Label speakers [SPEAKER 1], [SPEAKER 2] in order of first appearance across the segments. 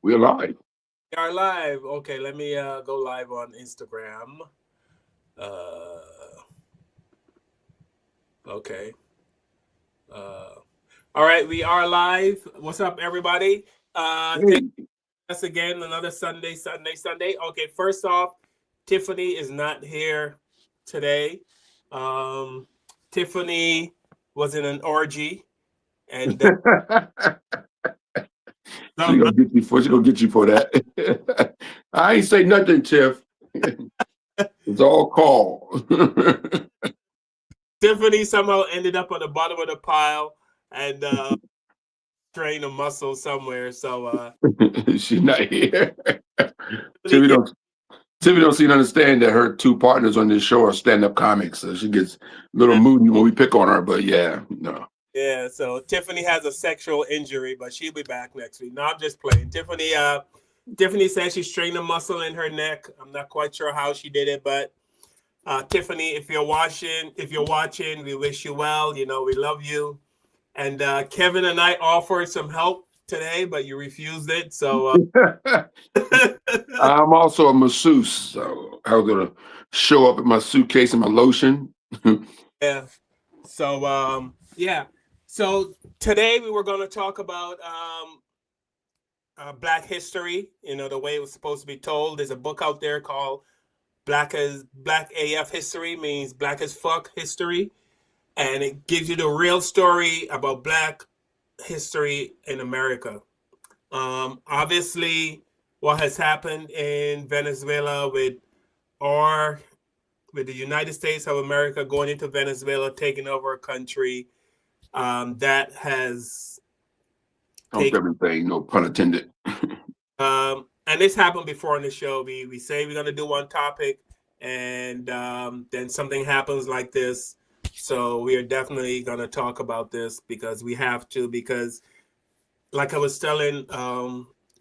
[SPEAKER 1] We're live.
[SPEAKER 2] We are live. Okay, let me go live on Instagram. Uh, okay. Uh, all right, we are live. What's up, everybody? Thank
[SPEAKER 1] Hey,
[SPEAKER 2] us again. Another Sunday. Okay, first off, Tiffany is not here today. Um, Tiffany was in an orgy, and
[SPEAKER 1] she
[SPEAKER 2] some
[SPEAKER 1] gonna get you for. She gonna get you for that. I ain't say nothing, Tiff. It's all call.
[SPEAKER 2] Tiffany somehow ended up on the bottom of the pile and strained a muscle somewhere. So
[SPEAKER 1] She's not here.
[SPEAKER 2] Tiffany
[SPEAKER 1] Tiffany
[SPEAKER 2] get
[SPEAKER 1] don't. Tiffany don't seem to understand that her two partners on this show are stand-up comics, so she gets a little moody when we pick on her. But yeah, no.
[SPEAKER 2] yeah. So Tiffany has a sexual injury, but she'll be back next week. No, I'm just playing. Tiffany said she strained a muscle in her neck. I'm not quite sure how she did it, but Tiffany, if you're watching, we wish you well. You know, we love you. And Kevin and I offered some help today, but you refused it. So
[SPEAKER 1] I'm also a masseuse, so I was gonna show up with my suitcase and my lotion.
[SPEAKER 2] yeah. So yeah. So today we were going to talk about Black history. You know, the way it was supposed to be told. There's a book out there called Black AF History, means Black as fuck history, and it gives you the real story about Black history in America. Obviously, what has happened in Venezuela our with the United States of America going into Venezuela, taking over a country that has
[SPEAKER 1] Trump
[SPEAKER 2] taken.
[SPEAKER 1] everything, no pun intended.
[SPEAKER 2] And this happened before on the show. We say we're gonna do one topic, and then something happens like this. So we are definitely gonna talk about this because we have to. Because, like I was telling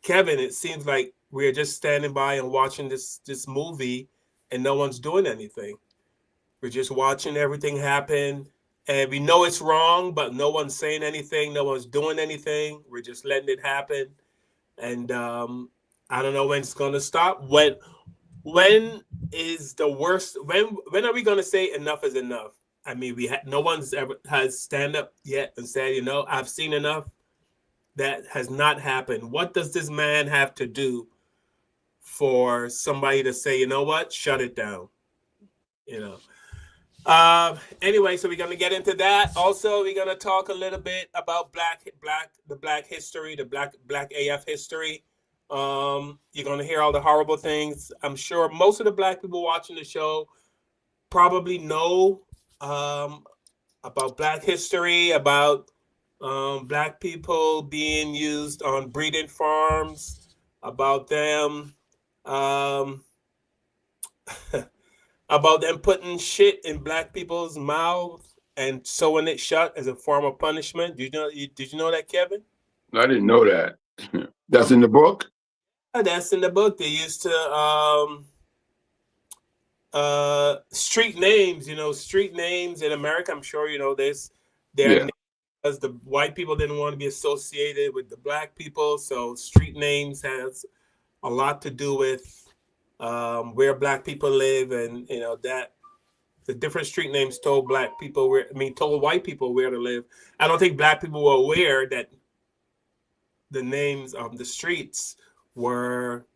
[SPEAKER 2] Kevin, it seems like we're just standing by and watching this movie, and no one's doing anything. We're just watching everything happen, and we know it's wrong, but no one's saying anything. No one's doing anything. We're just letting it happen, and I don't know when it's gonna stop. When is the worst? When are we gonna say enough is enough? I mean, no one's ever has stand up yet and said, I've seen enough. That has not happened. What does this man have to do for somebody to say, you know what, shut it down? You know. Anyway, so we're gonna get into that. Also, we're gonna talk a little bit about the Black history, the Black AF history. You're gonna hear all the horrible things. I'm sure most of the Black people watching the show probably know about Black history, about Black people being used on breeding farms, about them. Um, about them putting shit in Black people's mouths and sewing it shut as a form of punishment. Did you know that, Kevin?
[SPEAKER 1] I didn't know that. That's in the book.
[SPEAKER 2] That's in the book. They used to street names. Street names in America. I'm sure you know this. They're
[SPEAKER 1] Yeah,
[SPEAKER 2] named because the white people didn't want to be associated with the Black people. So street names has a lot to do with where Black people live, and that the different street names told Black people told white people where to live. I don't think Black people were aware that the names of the streets were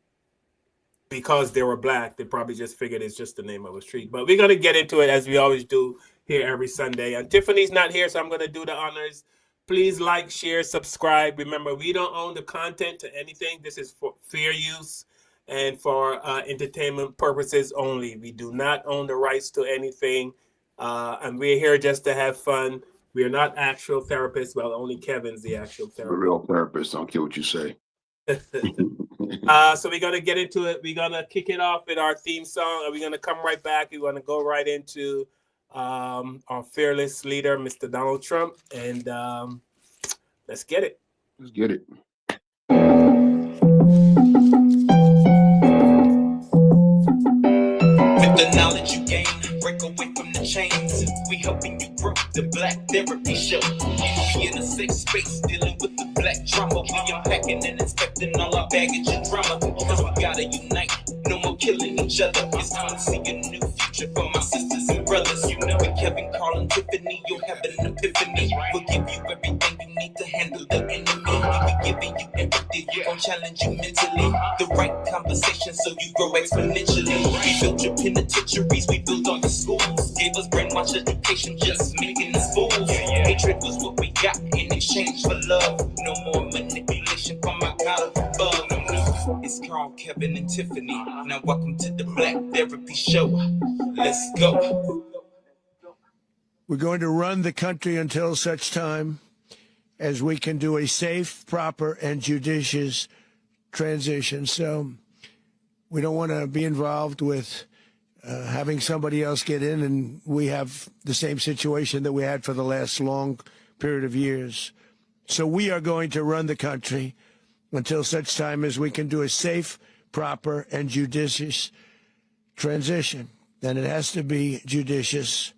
[SPEAKER 2] because they were Black. They probably just figured it's just the name of a street. But we're gonna get into it as we always do here every Sunday. And Tiffany's not here, so I'm gonna do the honors. Please like, share, subscribe. Remember, we don't own the content to anything. This is for fair use and for entertainment purposes only. We do not own the rights to anything, and we're here just to have fun. We are not actual therapists. Well, only Kevin's the actual
[SPEAKER 1] the
[SPEAKER 2] therapist.
[SPEAKER 1] real therapist. I don't care what you say.
[SPEAKER 2] So we're gonna get into it. We're gonna kick it off with our theme song, and we're gonna come right back. We're gonna go right into our fearless leader, Mr. Donald Trump, and let's get it.
[SPEAKER 1] Let's get it.
[SPEAKER 3] With the knowledge you gain, break away from the chains. We helping you grow the Black Therapy Show. You be in a safe space dealing with the Black trauma We unpacking and inspecting all our baggage and drama. Because we gotta unite, no more killing each other. It's time to see a new future for my sisters and brothers. You know it, Kevin, Carl, and Tiffany, you'll have an epiphany. We'll give you everything you need to handle the enemy. We're giving you empathy, we're gonna challenge you mentally. The right conversation so you grow exponentially. We built your penitentiaries, we built all your schools. Gave us brainwash education, just making us fools. Hatred was what we got in exchange for love. No more manipulation from my God above. It's Carl, Kevin, and Tiffany. Now welcome to the Black Therapy Show. Let's go.
[SPEAKER 4] We're going to run the country until such time as we can do a safe, proper, and judicious transition. So we don't want to be involved with having somebody else get in, and we have the same situation that we had for the last long period of years. So we are going to run the country until such time as we can do a safe, proper, and judicious transition. And it has to be judicious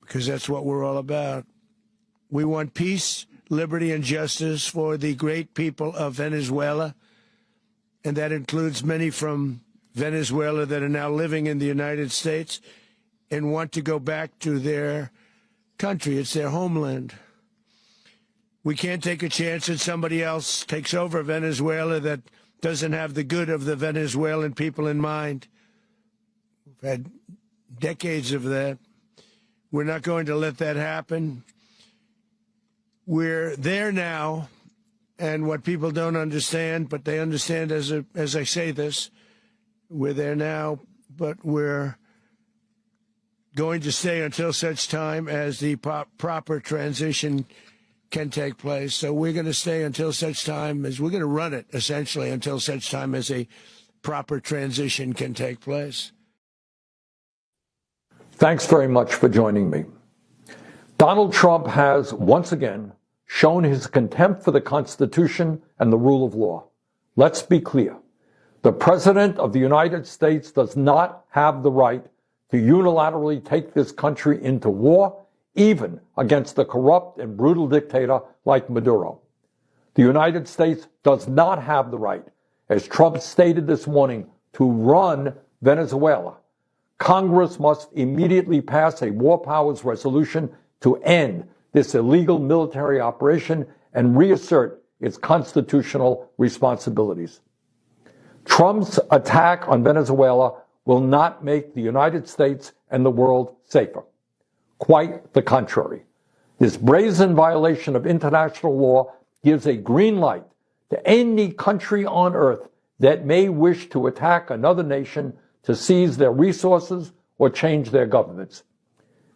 [SPEAKER 4] because that's what we're all about. We want peace, liberty, and justice for the great people of Venezuela, and that includes many from Venezuela that are now living in the United States and want to go back to their country. It's their homeland. We can't take a chance that somebody else takes over Venezuela that doesn't have the good of the Venezuelan people in mind. We've had decades of that. We're not going to let that happen. We're there now, and what people don't understand, but they understand as I say this, we're there now, but we're going to stay until such time as the proper transition can take place. So we're going to stay until such time as we're going to run it, essentially, until such time as a proper transition can take place.
[SPEAKER 5] Thanks very much for joining me. Donald Trump has once again shown his contempt for the Constitution and the rule of law. Let's be clear. The President of the United States does not have the right to unilaterally take this country into war, even against a corrupt and brutal dictator like Maduro. The United States does not have the right, as Trump stated this morning, to run Venezuela. Congress must immediately pass a war powers resolution to end this illegal military operation and reassert its constitutional responsibilities. Trump's attack on Venezuela will not make the United States and the world safer. Quite the contrary. This brazen violation of international law gives a green light to any country on earth that may wish to attack another nation to seize their resources or change their governments.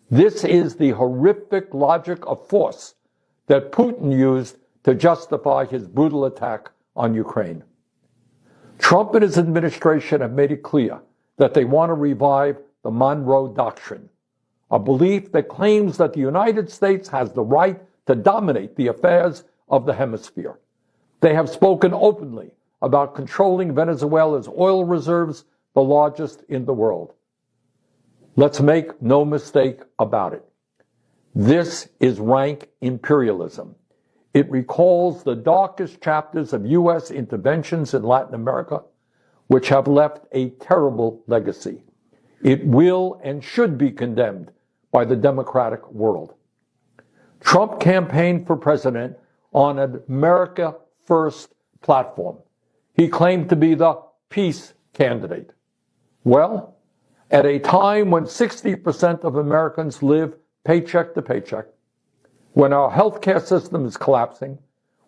[SPEAKER 5] This is the horrific logic of force that Putin used to justify his brutal attack on Ukraine. Trump and his administration have made it clear that they want to revive the Monroe Doctrine, a belief that claims that the United States has the right to dominate the affairs of the hemisphere. They have spoken openly about controlling Venezuela's oil reserves, the largest in the world. Let's make no mistake about it. This is rank imperialism. It recalls the darkest chapters of U.S. interventions in Latin America, which have left a terrible legacy. It will and should be condemned by the democratic world. Trump campaigned for president on an America First platform. He claimed to be the peace candidate. Well, at a time when 60% of Americans live paycheck to paycheck, when our healthcare system is collapsing,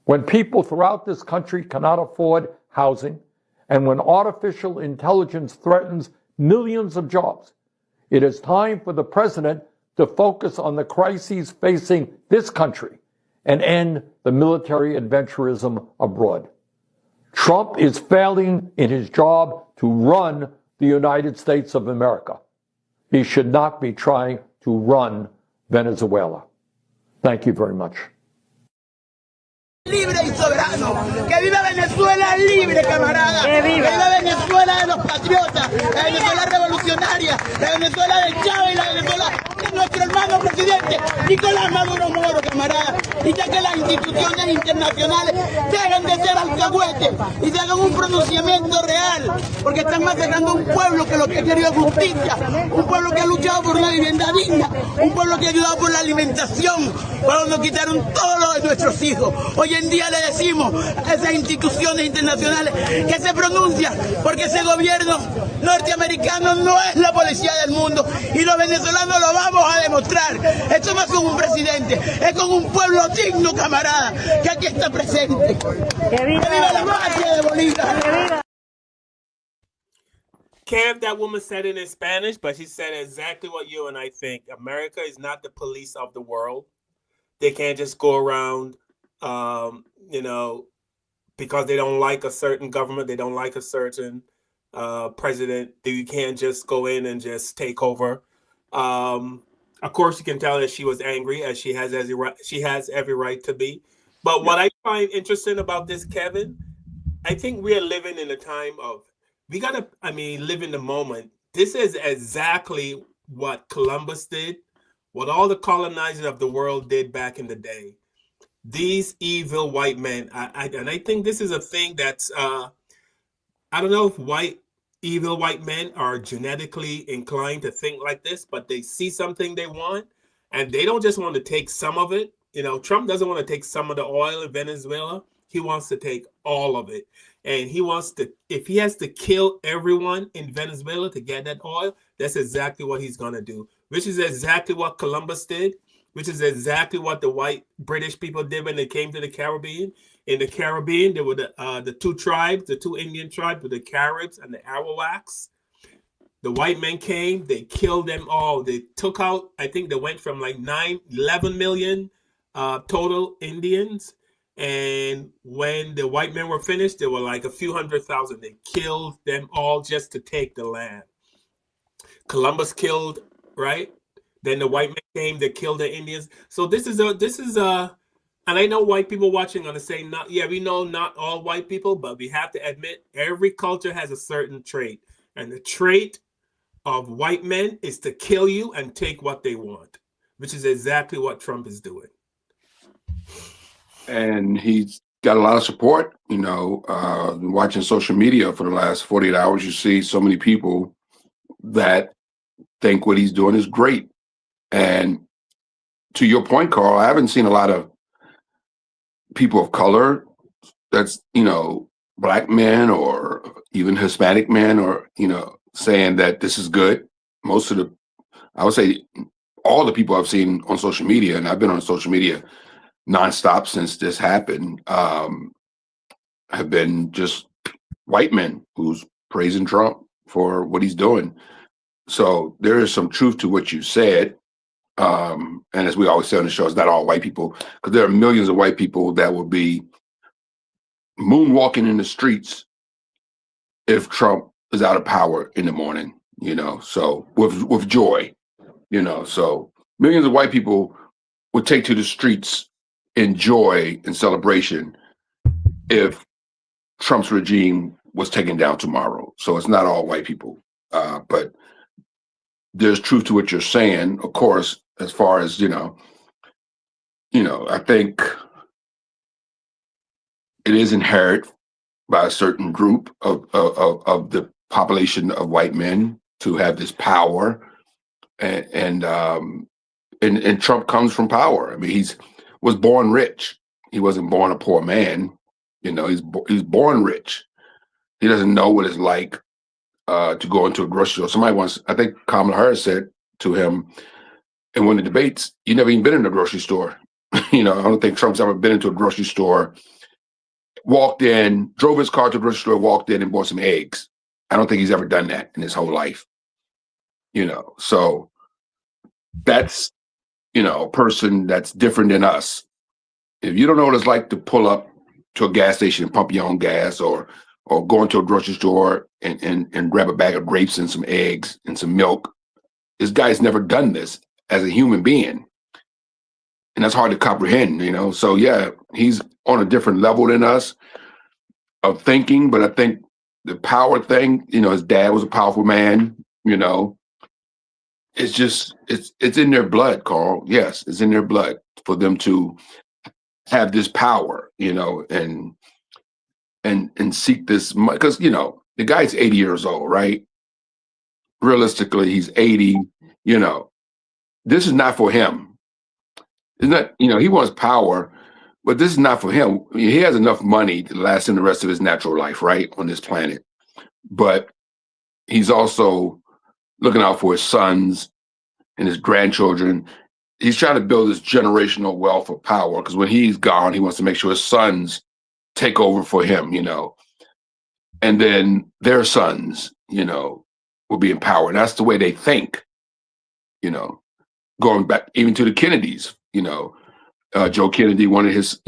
[SPEAKER 5] when people throughout this country cannot afford housing, and when artificial intelligence threatens millions of jobs, it is time for the president to focus on the crises facing this country and end the military adventurism abroad. Trump is failing in his job to run the United States of America. He should not be trying to run Venezuela. Thank you very much.
[SPEAKER 6] Libre y soberano. Que viva Venezuela libre, camarada. Que viva Venezuela de los patriotas, la Venezuela revolucionaria, la Venezuela de Chávez y la Venezuela de nuestro hermano presidente Nicolás Maduro Moro, camarada. y ya que las instituciones internacionales dejen de ser alcahuetes y se hagan un pronunciamiento real, porque están masacrando un pueblo que lo que ha querido es justicia, un pueblo que ha luchado por una vivienda digna, un pueblo que ha ayudado por la alimentación, cuando nos quitaron todo lo de nuestros hijos. Hoy en día le decimos a esas instituciones internacionales que se pronuncian, porque ese gobierno norteamericano no es la policía del mundo y los venezolanos lo vamos a demostrar. Esto no es con un presidente, es con un pueblo digno, camarada, que aquí está presente. ¡Que viva la patria de Bolívar!
[SPEAKER 2] Kev, that woman said it in Spanish, but she said exactly what you and I think. America is not the police of the world. They can't just go around, because they don't like a certain government, they don't like a certain president. You can't just go in and just take over. Of course, you can tell that she was angry, as she has every right to be. But what I find interesting about this, Kevin, I think we are living in a time of live in the moment. This is exactly what Columbus did, what all the colonizers of the world did back in the day. These evil white men, and I think this is a thing that's, I don't know if evil white men are genetically inclined to think like this, but they see something they want, and they don't just want to take some of it. Trump doesn't want to take some of the oil in Venezuela. He wants to take all of it. And he wants to, if he has to kill everyone in Venezuela to get that oil, that's exactly what he's going to do, which is exactly what Columbus did, which is exactly what the white British people did when they came to the Caribbean. In the Caribbean, there were the two tribes, the two Indian tribes, the Caribs and the Arawaks. The white men came, they killed them all. They took out, I think they went from like 11 million total Indians. And when the white men were finished, there were like a few 100,000. They killed them all just to take the land. Columbus killed, right? Then the white men came, they killed the Indians. So this is and I know white people watching are going to say, we know not all white people, but we have to admit every culture has a certain trait. And the trait of white men is to kill you and take what they want, which is exactly what Trump is doing.
[SPEAKER 1] And he's got a lot of support. Watching social media for the last 48 hours, you see so many people that think what he's doing is great. And to your point, Carl, I haven't seen a lot of people of color, that's, Black men or even Hispanic men, or, saying that this is good. I would say all the people I've seen on social media, and I've been on social media nonstop since this happened, have been just white men who's praising Trump for what he's doing. So there is some truth to what you said. And as we always say on the show, it's not all white people, because there are millions of white people that will be moonwalking in the streets if Trump is out of power in the morning, so with joy, so millions of white people would take to the streets in joy and celebration if Trump's regime was taken down tomorrow. So it's not all white people, but there's truth to what you're saying, of course, as far as, I think it is inherited by a certain group of the population of white men to have this power, and Trump comes from power. I mean, he was born rich. He wasn't born a poor man. He's born rich. He doesn't know what it's like to go into a grocery store. I think Kamala Harris said to him in one of the debates, "You never even been in a grocery store." I don't think Trump's ever been into a grocery store, walked in, drove his car to a grocery store, walked in and bought some eggs. I don't think he's ever done that in his whole life. So that's, a person that's different than us. If you don't know what it's like to pull up to a gas station and pump your own gas, or go into a grocery store and grab a bag of grapes and some eggs and some milk, this guy's never done this as a human being. And that's hard to comprehend, So yeah, he's on a different level than us of thinking, but I think the power thing, his dad was a powerful man, it's just, it's in their blood, Carl. Yes, it's in their blood for them to have this power, and seek this money, because the guy's 80 years old, right? Realistically, he's 80. This is not for him. It's not, he wants power, but this is not for him. He has enough money to last him the rest of his natural life, right, on this planet. But he's also looking out for his sons and his grandchildren. He's trying to build this generational wealth of power, because when he's gone, he wants to make sure his sons take over for him, and then their sons, will be in power. And that's the way they think, going back even to the Kennedys, Joe Kennedy wanted his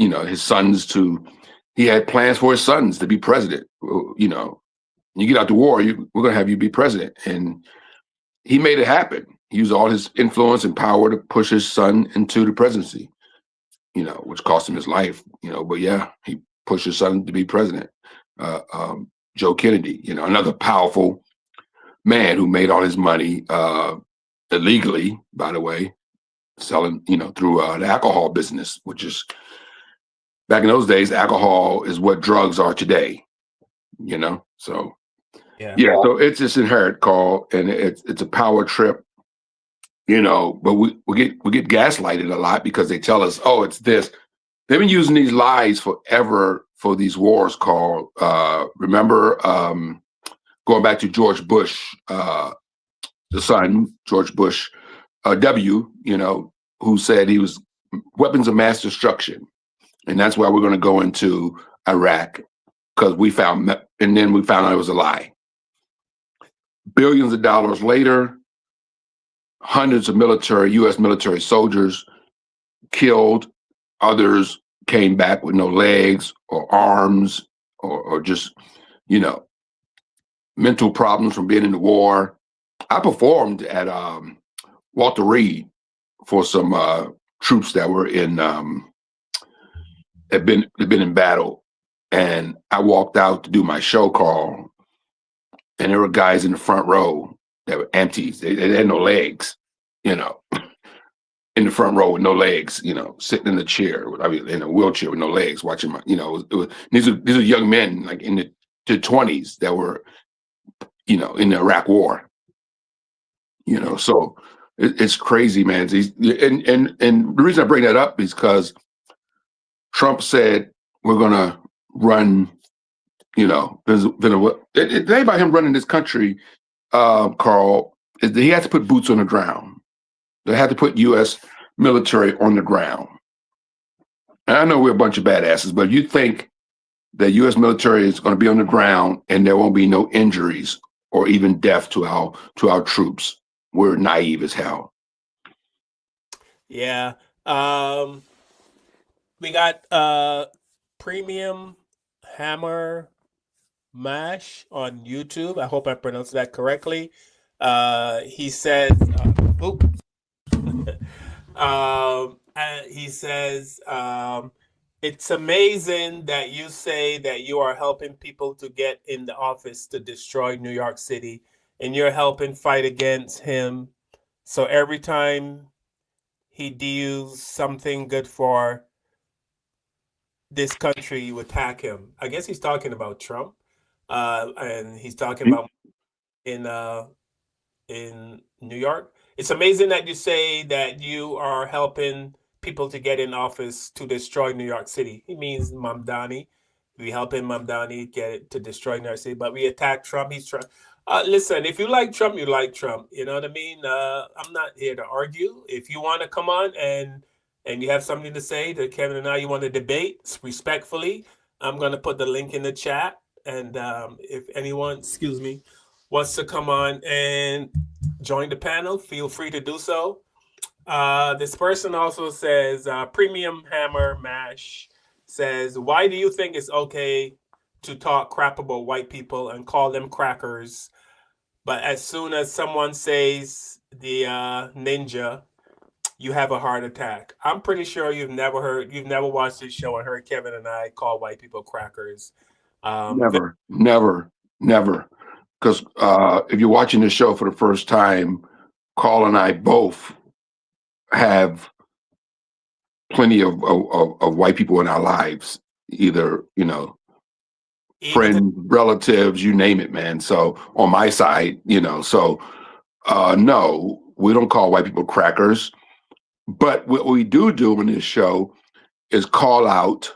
[SPEAKER 1] sons he had plans for his sons to be president. You get out the war, we're going to have you be president. And he made it happen. He used all his influence and power to push his son into the presidency, which cost him his life, but yeah, he pushed his son to be president. Joe Kennedy, another powerful man who made all his money illegally, by the way, selling, through the alcohol business, which is, back in those days, alcohol is what drugs are today, so yeah, so it's this inherent call, and it's a power trip, but we get gaslighted a lot, because they tell us, oh, it's this. They've been using these lies forever for these wars called, remember, going back to George Bush, the son, George Bush, W, who said he was weapons of mass destruction. And that's why we're going to go into Iraq, because and then we found out it was a lie. Billions of dollars later, hundreds of U.S. military soldiers killed. Others came back with no legs or arms, or just, mental problems from being in the war. I performed at Walter Reed for some troops that were had been in battle, and I walked out to do my show call, and there were guys in the front row that were amputees. They had no legs, in the front row with no legs, sitting in a chair, in a wheelchair with no legs, watching my, these are young men, like in the 20s, that were, in the Iraq War, so it's crazy, man. And the reason I bring that up is because Trump said we're gonna run, the thing about him running this country, Carl, is that he has to put boots on the ground. They had to put U.S. military on the ground. And I know we're a bunch of badasses, but you think that U.S. military is going to be on the ground and there won't be no injuries or even death to our troops? We're naive as hell.
[SPEAKER 2] Yeah. We got Premium Hammer Mash on YouTube. I hope I pronounced that correctly. He said, he says, it's amazing that you say that you are helping people to get in the office to destroy New York City, and you're helping fight against him. So every time he deals something good for this country, you attack him. I guess he's talking about Trump, and he's talking about in New York. It's amazing that you say that you are helping people to get in office to destroy New York City. He means Mamdani. We helping Mamdani get it to destroy New York City, but we attack Trump. He's Trump. Listen, if you like Trump, you like Trump. You know what I mean? I'm not here to argue. If you want to come on and you have something to say to Kevin and I, you want to debate respectfully, I'm going to put the link in the chat. And if anyone, wants to come on and join the panel, feel free to do so. This person also says, Premium Hammer Mash says, why do you think it's okay to talk crap about white people and call them crackers, but as soon as someone says the ninja, you have a heart attack? I'm pretty sure you've never watched this show and heard Kevin and I call white people crackers.
[SPEAKER 1] Never. Because if you're watching this show for the first time, Carl and I both have plenty of white people in our lives, either,
[SPEAKER 2] Even
[SPEAKER 1] friends, relatives, you name it, man. So on my side, no, we don't call white people crackers. But what we do in this show is call out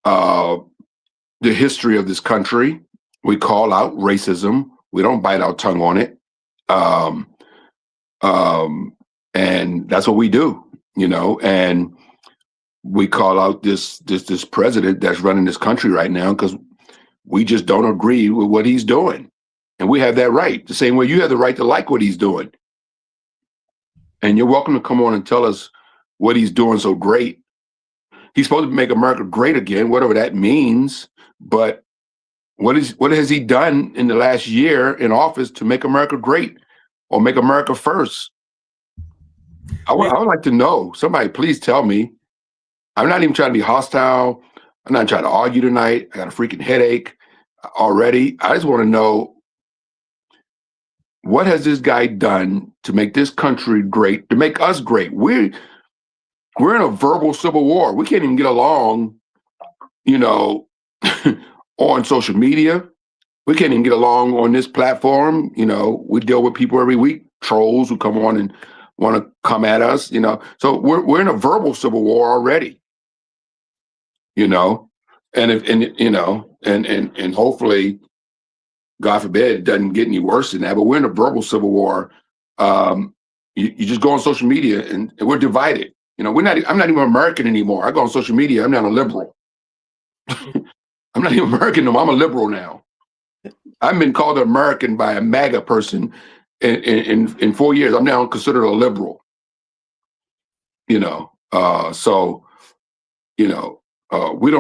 [SPEAKER 1] the history of this country. We call out racism. We don't bite our tongue on it. And that's what we do, and we call out this president that's running this country right now because we just don't agree with what he's doing. And we have that right. The same way you have the right to like what he's doing. And you're welcome to come on and tell us what he's doing so great. He's supposed to make America great again, whatever that means. But what has he done in the last year in office to make America great or make America first? I would like to know. Somebody please tell me. I'm not even trying to be hostile. I'm not trying to argue tonight. I got a freaking headache already. I just want to know, what has this guy done to make this country great, to make us great? We're in a verbal civil war. We can't even get along, on social media. We can't even get along on this platform. We deal with people every week, trolls who come on and want to come at us, So we're in a verbal civil war already, and hopefully, God forbid, it doesn't get any worse than that. But we're in a verbal civil war. You just go on social media and we're divided. I'm not even American anymore. I go on social media. I'm not a liberal. I'm not even American no more. I'm a liberal now. I've been called an American by a MAGA person in 4 years. I'm now considered a liberal. We don't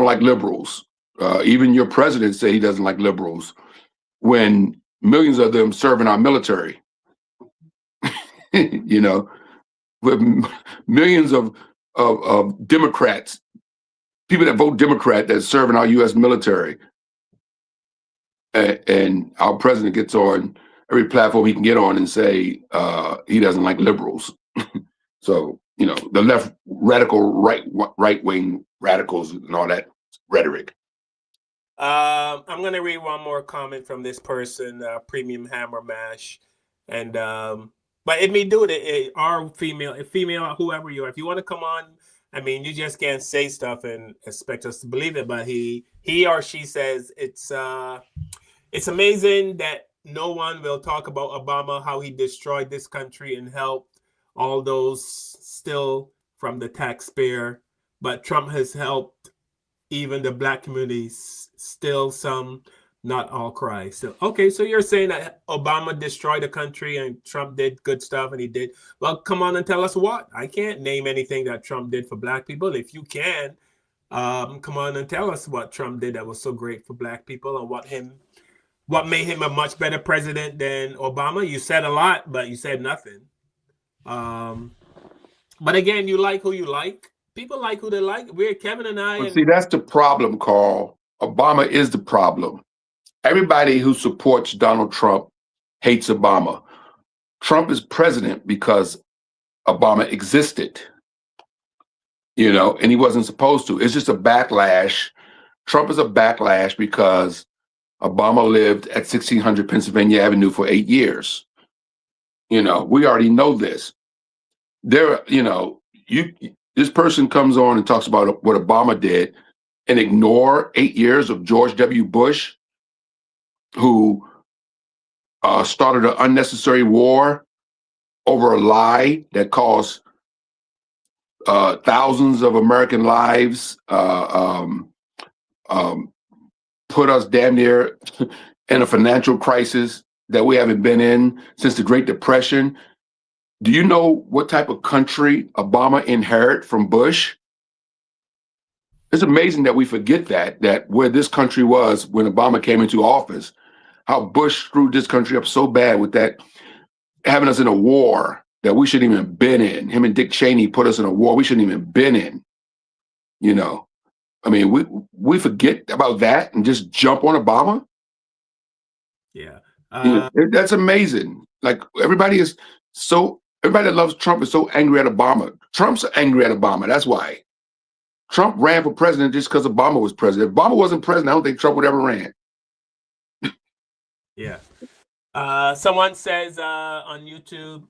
[SPEAKER 1] like liberals. Even your president said he doesn't like liberals when millions of them serve in our military. With millions of Democrats, people that vote Democrat that serve in our U.S. military. And our president gets on every platform he can get on and say he doesn't like liberals. So, the left radical, right wing radicals and all that rhetoric.
[SPEAKER 2] I'm going to read one more comment from this person, Premium Hammer Mash. And, but it may do it, our female, whoever you are, if you want to come on, you just can't say stuff and expect us to believe it. But he or she says it's amazing that no one will talk about Obama, how he destroyed this country and helped all those still from the taxpayer. But Trump has helped even the Black communities, still some, not all cry. So, okay, so you're saying that Obama destroyed the country and Trump did good stuff, and he did. Well, come on and tell us what. I can't name anything that Trump did for Black people. If you can, come on and tell us what Trump did that was so great for Black people, and what made him a much better president than Obama. You said a lot, but you said nothing. But again, you like who you like. People like who they like. We're Kevin and I.
[SPEAKER 1] See, that's the problem, Carl. Obama is the problem. Everybody who supports Donald Trump hates Obama. Trump is president because Obama existed, and he wasn't supposed to. It's just a backlash. Trump is a backlash because Obama lived at 1600 Pennsylvania Avenue for 8 years. We already know this. This person comes on and talks about what Obama did and ignore 8 years of George W. Bush, who started an unnecessary war over a lie that cost thousands of American lives, put us damn near in a financial crisis that we haven't been in since the Great Depression. Do you know what type of country Obama inherited from Bush? It's amazing that we forget that where this country was when Obama came into office, how Bush screwed this country up so bad with that, having us in a war that we shouldn't even been in. Him and Dick Cheney put us in a war we shouldn't even been in. We forget about that and just jump on Obama.
[SPEAKER 2] Yeah.
[SPEAKER 1] That's amazing. Like, everybody is so Everybody that loves Trump is so angry at Obama. Trump's angry at Obama. That's why. Trump ran for president just because Obama was president. If Obama wasn't president, I don't think Trump would ever ran.
[SPEAKER 2] Yeah. Someone says on YouTube,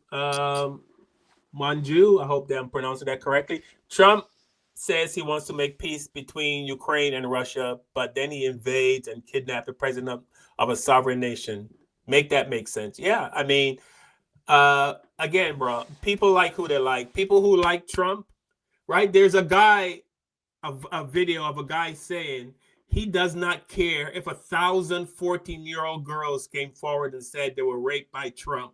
[SPEAKER 2] Manju, I hope that I'm pronouncing that correctly. Trump says he wants to make peace between Ukraine and Russia, but then he invades and kidnaps the president of a sovereign nation. Make that make sense. Yeah, I mean, again, bro, people like who they like. People who like Trump, right? There's a guy, a video of a guy saying he does not care if 1,000 14-year-old girls came forward and said they were raped by Trump,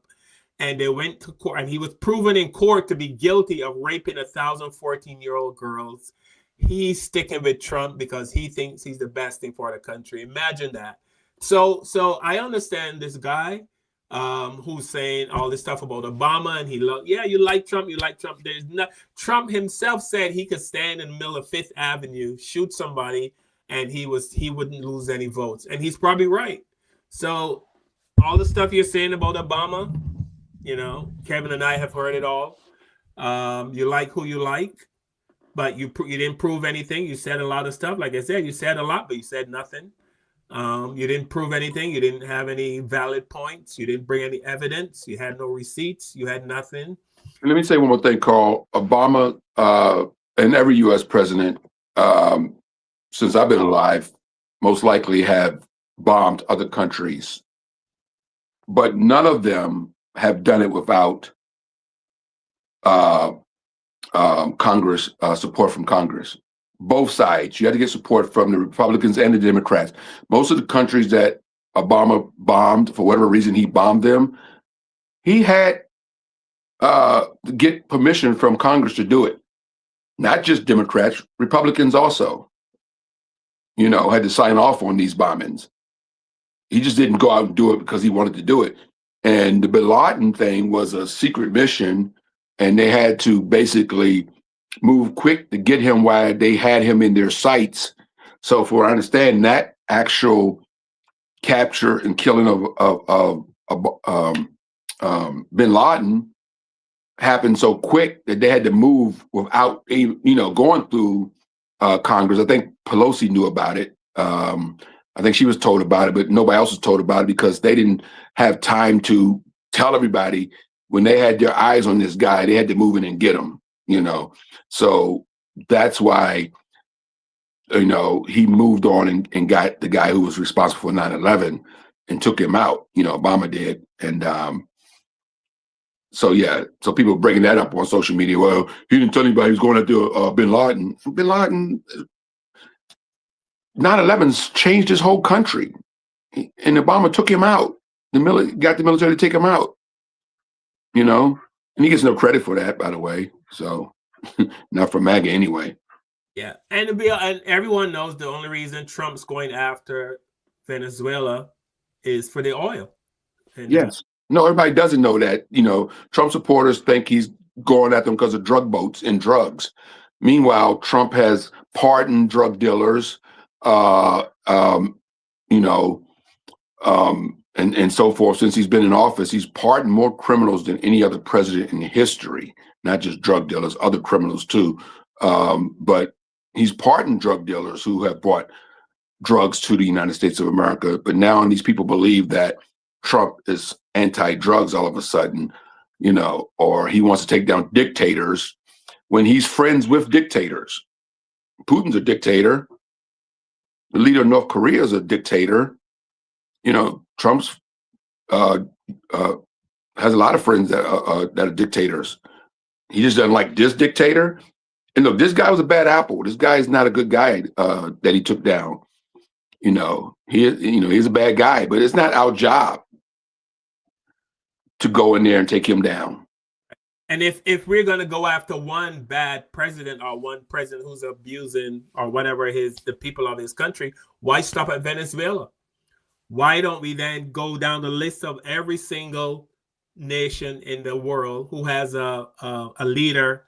[SPEAKER 2] and they went to court, and he was proven in court to be guilty of raping 1,000 14-year-old girls. He's sticking with Trump because he thinks he's the best thing for the country. Imagine that. So I understand this guy who's saying all this stuff about Obama, and you like Trump, There's not. Trump himself said he could stand in the middle of Fifth Avenue, shoot somebody, and he wouldn't lose any votes, and he's probably right. So all the stuff you're saying about Obama, Kevin and I have heard it all. You like who you like, but you didn't prove anything. You said a lot of stuff. Like I said, you said a lot, but you said nothing. You didn't prove anything. You didn't have any valid points. You didn't bring any evidence. You had no receipts. You had nothing.
[SPEAKER 1] Let me say one more thing, Carl. Obama and every U.S. president, since I've been alive, most likely have bombed other countries, but none of them have done it without Congress, support from Congress. Both sides. You had to get support from the Republicans and the Democrats. Most of the countries that Obama bombed, for whatever reason he bombed them, he had to get permission from Congress to do it. Not just Democrats, Republicans also, had to sign off on these bombings. He just didn't go out and do it because he wanted to do it. And the Bin Laden thing was a secret mission, and they had to basically move quick to get him while they had him in their sights. So for I understand, that actual capture and killing of Bin Laden happened so quick that they had to move without going through Congress. I think Pelosi knew about it. I think she was told about it, but nobody else was told about it because they didn't have time to tell everybody. When they had their eyes on this guy, they had to move in and get him. So that's why, he moved on and got the guy who was responsible for 9/11 and took him out, Obama did. And so people bringing that up on social media. Well, he didn't tell anybody he was going after Bin Laden. Bin Laden, 9/11's changed his whole country. And Obama took him out. Got the military to take him out, and he gets no credit for that, by the way. So not for MAGA anyway.
[SPEAKER 2] Yeah, and everyone knows the only reason Trump's going after Venezuela is for the oil. And,
[SPEAKER 1] yes. No, everybody doesn't know that. Trump supporters think he's going at them because of drug boats and drugs. Meanwhile, Trump has pardoned drug dealers, and so forth. Since he's been in office, he's pardoned more criminals than any other president in history, not just drug dealers, other criminals too. But he's pardoned drug dealers who have brought drugs to the United States of America. But now these people believe that Trump is anti-drugs all of a sudden, or he wants to take down dictators when he's friends with dictators. Putin's a dictator. The leader of North Korea is a dictator. Trump's has a lot of friends that are dictators. He just doesn't like this dictator. And look, this guy was a bad apple. This guy is not a good guy that he took down. He's a bad guy, but it's not our job to go in there and take him down.
[SPEAKER 2] And if we're going to go after one bad president or one president who's abusing or whatever the people of his country, why stop at Venezuela? Why don't we then go down the list of every single nation in the world who has a leader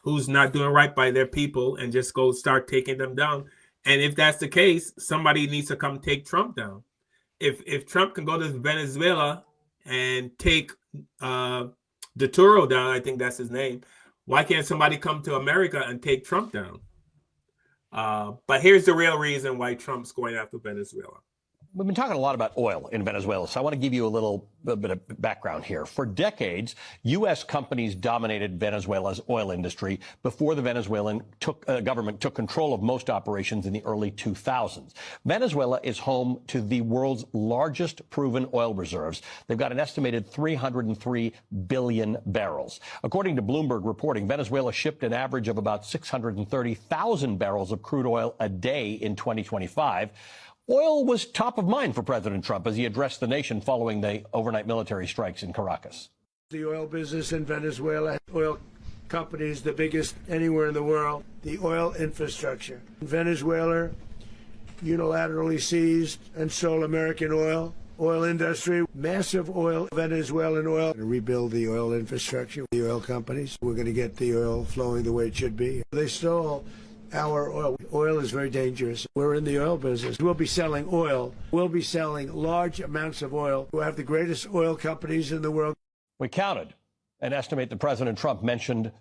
[SPEAKER 2] who's not doing right by their people and just go start taking them down? And if that's the case, somebody needs to come take Trump down. If Trump can go to Venezuela and take Duturo down, I think that's his name. Why can't somebody come to America and take Trump down? But here's the real reason why Trump's going after Venezuela.
[SPEAKER 7] We've been talking a lot about oil in Venezuela, so I want to give you a little bit of background here. For decades, U.S. companies dominated Venezuela's oil industry before the Venezuelan government took control of most operations in the early 2000s. Venezuela is home to the world's largest proven oil reserves. They've got an estimated 303 billion barrels. According to Bloomberg reporting, Venezuela shipped an average of about 630,000 barrels of crude oil a day in 2025. Oil was top of mind for President Trump as he addressed the nation following the overnight military strikes in Caracas.
[SPEAKER 4] The oil business in Venezuela, oil companies, the biggest anywhere in the world, the oil infrastructure. Venezuela unilaterally seized and sold American oil industry, massive oil, Venezuelan oil, to rebuild the oil infrastructure, the oil companies. We're going to get the oil flowing the way it should be. They stole our oil. Oil is very dangerous. We're in the oil business. We'll be selling oil. We'll be selling large amounts of oil. We'll have the greatest oil companies in the world.
[SPEAKER 7] We counted and estimate that President Trump mentioned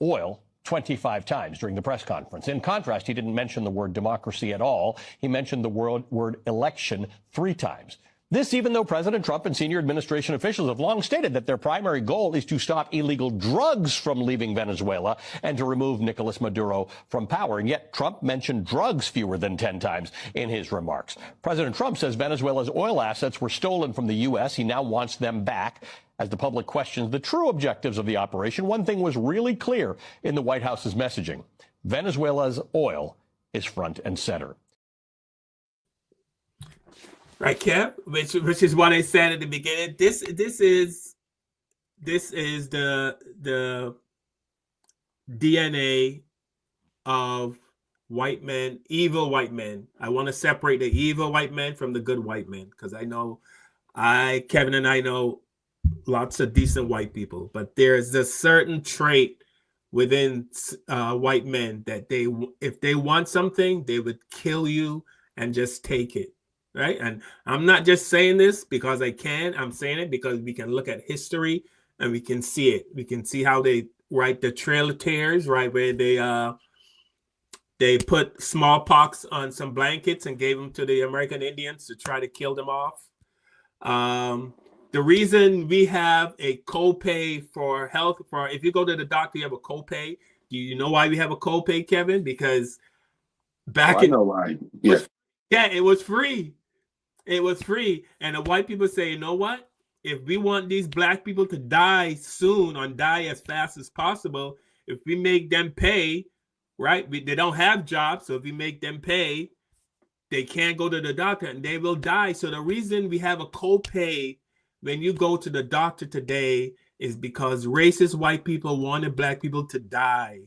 [SPEAKER 7] oil 25 times during the press conference. In contrast, he didn't mention the word democracy at all. He mentioned the word election 3 times. This even though President Trump and senior administration officials have long stated that their primary goal is to stop illegal drugs from leaving Venezuela and to remove Nicolas Maduro from power. And yet Trump mentioned drugs fewer than 10 times in his remarks. President Trump says Venezuela's oil assets were stolen from the U.S. He now wants them back. As the public questions the true objectives of the operation, one thing was really clear in the White House's messaging. Venezuela's oil is front and center.
[SPEAKER 2] Right, Kev, which is what I said at the beginning. This is the DNA of white men, evil white men. I want to separate the evil white men from the good white men because Kevin and I know lots of decent white people, but there's a certain trait within white men that if they want something, they would kill you and just take it. Right. And I'm not just saying this because I can. I'm saying it because we can look at history and we can see it. We can see how they write the Trail of Tears, right, where they put smallpox on some blankets and gave them to the American Indians to try to kill them off. The reason we have a copay for health, if you go to the doctor, you have a copay. Do you know why we have a copay, Kevin? Because
[SPEAKER 1] I know why.
[SPEAKER 2] Yeah, it was free. It was free. And the white people say, you know what? If we want these black people to die soon or die as fast as possible, if we make them pay, right? They don't have jobs. So if we make them pay, they can't go to the doctor and they will die. So the reason we have a copay when you go to the doctor today is because racist white people wanted black people to die.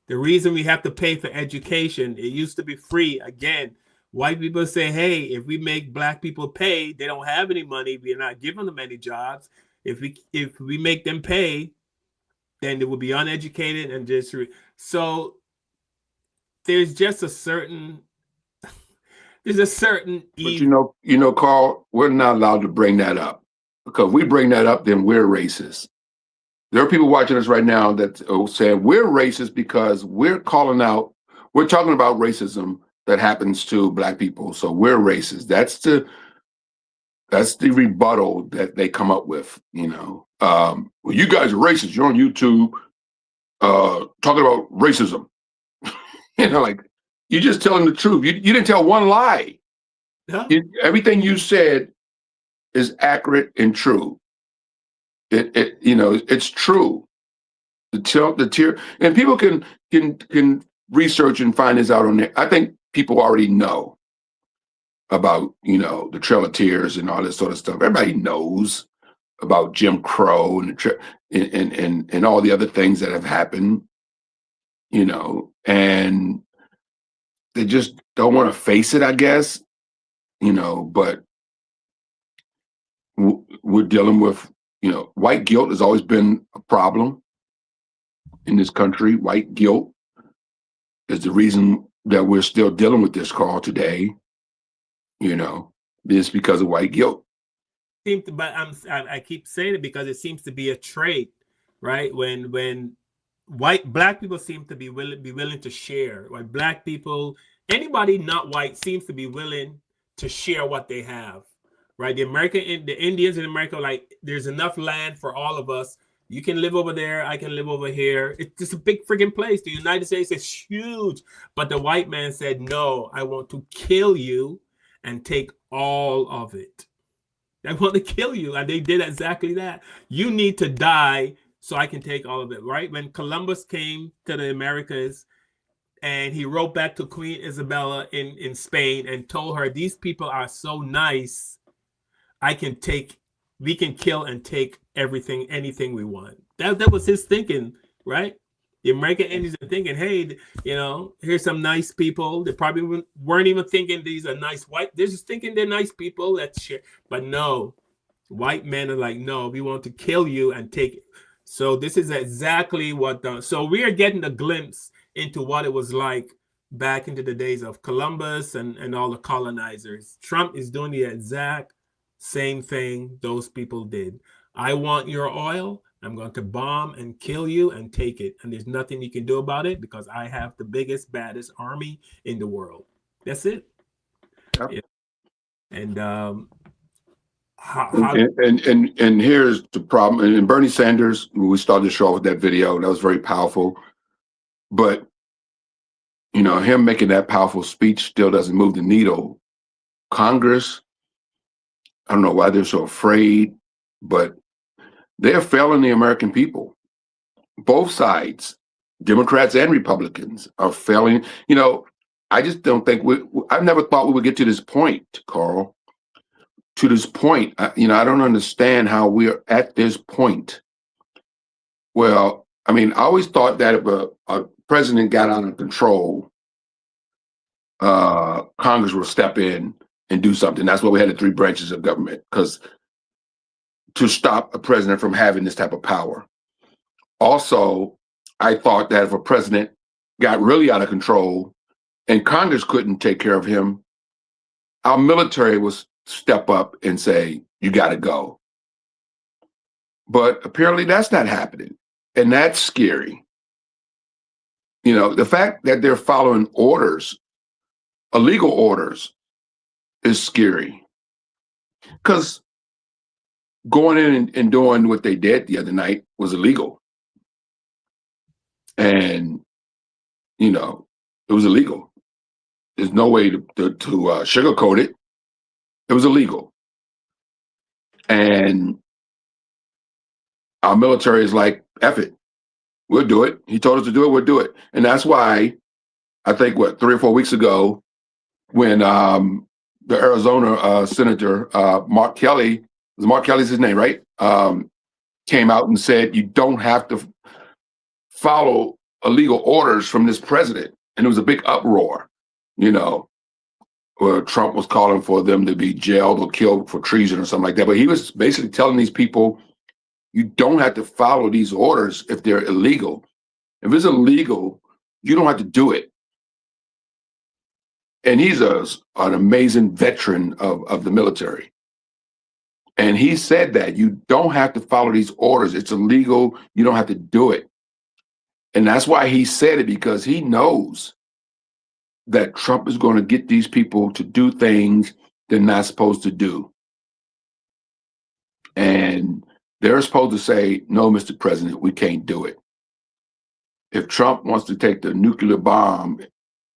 [SPEAKER 2] The reason we have to pay for education, it used to be free. Again, white people say, hey, if we make black people pay, they don't have any money. We're not giving them any jobs. If we make them pay, then they will be uneducated and just so there's just a certain
[SPEAKER 1] But you know, Carl, we're not allowed to bring that up because we bring that up, then we're racist. There are people watching us right now that say we're racist because we're talking about racism that happens to black people. So we're racist. That's the rebuttal that they come up with, well, you guys are racist. You're on YouTube talking about racism. Like you're just telling the truth. You didn't tell one lie.
[SPEAKER 2] Yeah.
[SPEAKER 1] Everything you said is accurate and true. It's true. The tier, and people can research and find this out on there. I think people already know about, the Trail of Tears and all this sort of stuff. Everybody knows about Jim Crow and all the other things that have happened, and they just don't want to face it, I guess, but we're dealing with, white guilt has always been a problem in this country. White guilt is the reason that we're still dealing with this call today. It's because of white guilt.
[SPEAKER 2] But I keep saying it because it seems to be a trait right? When black people seem to be willing to share. Like black people, anybody not white seems to be willing to share what they have, right? The Indians in America, like there's enough land for all of us. You can live over there, I can live over here. It's just a big freaking place. The United States is huge, but the white man said, "No, I want to kill you and take all of it. I want to kill you," and they did exactly that. You need to die so I can take all of it, right? When Columbus came to the Americas and he wrote back to Queen Isabella in Spain and told her, "These people are so nice, we can kill and take everything, anything we want." That was his thinking, right? The American Indians are thinking, "Hey, here's some nice people." They probably weren't even thinking these are nice white. They're just thinking they're nice people. Let's share. But no, white men are like, "No, we want to kill you and take it." So this is exactly so we are getting a glimpse into what it was like back into the days of Columbus and all the colonizers. Trump is doing the exact same thing those people did. I want your oil. I'm going to bomb and kill you and take it. And there's nothing you can do about it because I have the biggest, baddest army in the world. That's it.
[SPEAKER 1] Yep.
[SPEAKER 2] Yeah. And
[SPEAKER 1] and here's the problem. And Bernie Sanders, we started the show with that video. That was very powerful. But him making that powerful speech still doesn't move the needle. Congress, I don't know why they're so afraid, but they're failing the American people. Both sides, Democrats and Republicans, are failing. I just don't think I never thought we would get to this point, Carl. To this point, I don't understand how we're at this point. Well, I always thought that if a president got out of control, Congress will step in and do something. That's why we had the three branches of government, because to stop a president from having this type of power. Also, I thought that if a president got really out of control and Congress couldn't take care of him, our military would step up and say, "You got to go." But apparently that's not happening. And that's scary. The fact that they're following orders, illegal orders, is scary. Because going in and doing what they did the other night was illegal. And, it was illegal. There's no way to sugarcoat it. It was illegal. And our military is like, F it. We'll do it. He told us to do it. We'll do it. And that's why I think 3 or 4 weeks ago, when the Arizona Senator Mark Kelly, Mark Kelly's his name, right? Came out and said, you don't have to follow illegal orders from this president. And it was a big uproar, where Trump was calling for them to be jailed or killed for treason or something like that. But he was basically telling these people, you don't have to follow these orders if they're illegal. If it's illegal, you don't have to do it. And he's an amazing veteran of the military. And he said that you don't have to follow these orders. It's illegal. You don't have to do it. And that's why he said it, because he knows that Trump is going to get these people to do things they're not supposed to do. And they're supposed to say, "No, Mr. President, we can't do it." If Trump wants to take the nuclear bomb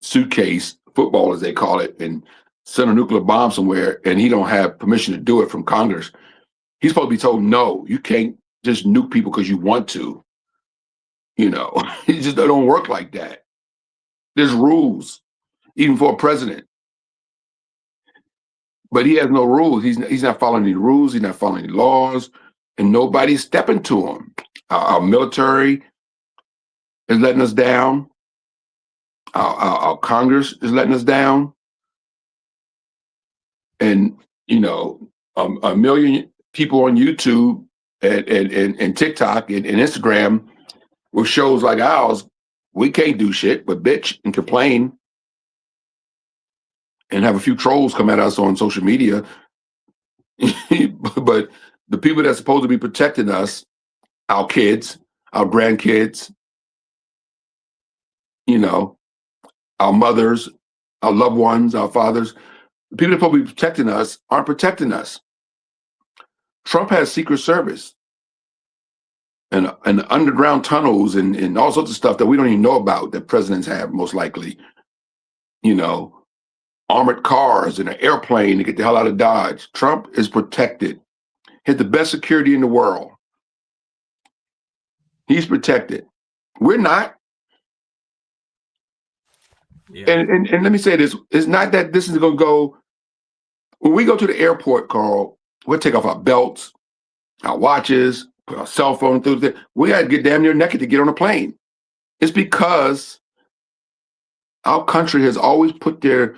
[SPEAKER 1] suitcase, football as they call it, and send a nuclear bomb somewhere, and he don't have permission to do it from Congress, he's supposed to be told, "No, you can't just nuke people because you want to." It just don't work like that. There's rules, even for a president. But he has no rules. He's not following any rules. He's not following any laws, and nobody's stepping to him. Our military is letting us down. Our Congress is letting us down. And, a million people on YouTube and TikTok and Instagram with shows like ours, we can't do shit but bitch and complain and have a few trolls come at us on social media. But the people that's supposed to be protecting us, our kids, our grandkids, you know, our mothers, our loved ones, our fathers. The people that are supposed to be protecting us aren't protecting us. Trump has Secret Service and underground tunnels and all sorts of stuff that we don't even know about that presidents have, most likely. You know, armored cars and an airplane to get the hell out of Dodge. Trump is protected. He has the best security in the world. He's protected. We're not.
[SPEAKER 2] Yeah.
[SPEAKER 1] And let me say this. It's not that this is going to go. When we go to the airport, Carl, we'll take off our belts, our watches, put our cell phone through there. We got to get damn near naked to get on a plane. It's because our country has always put their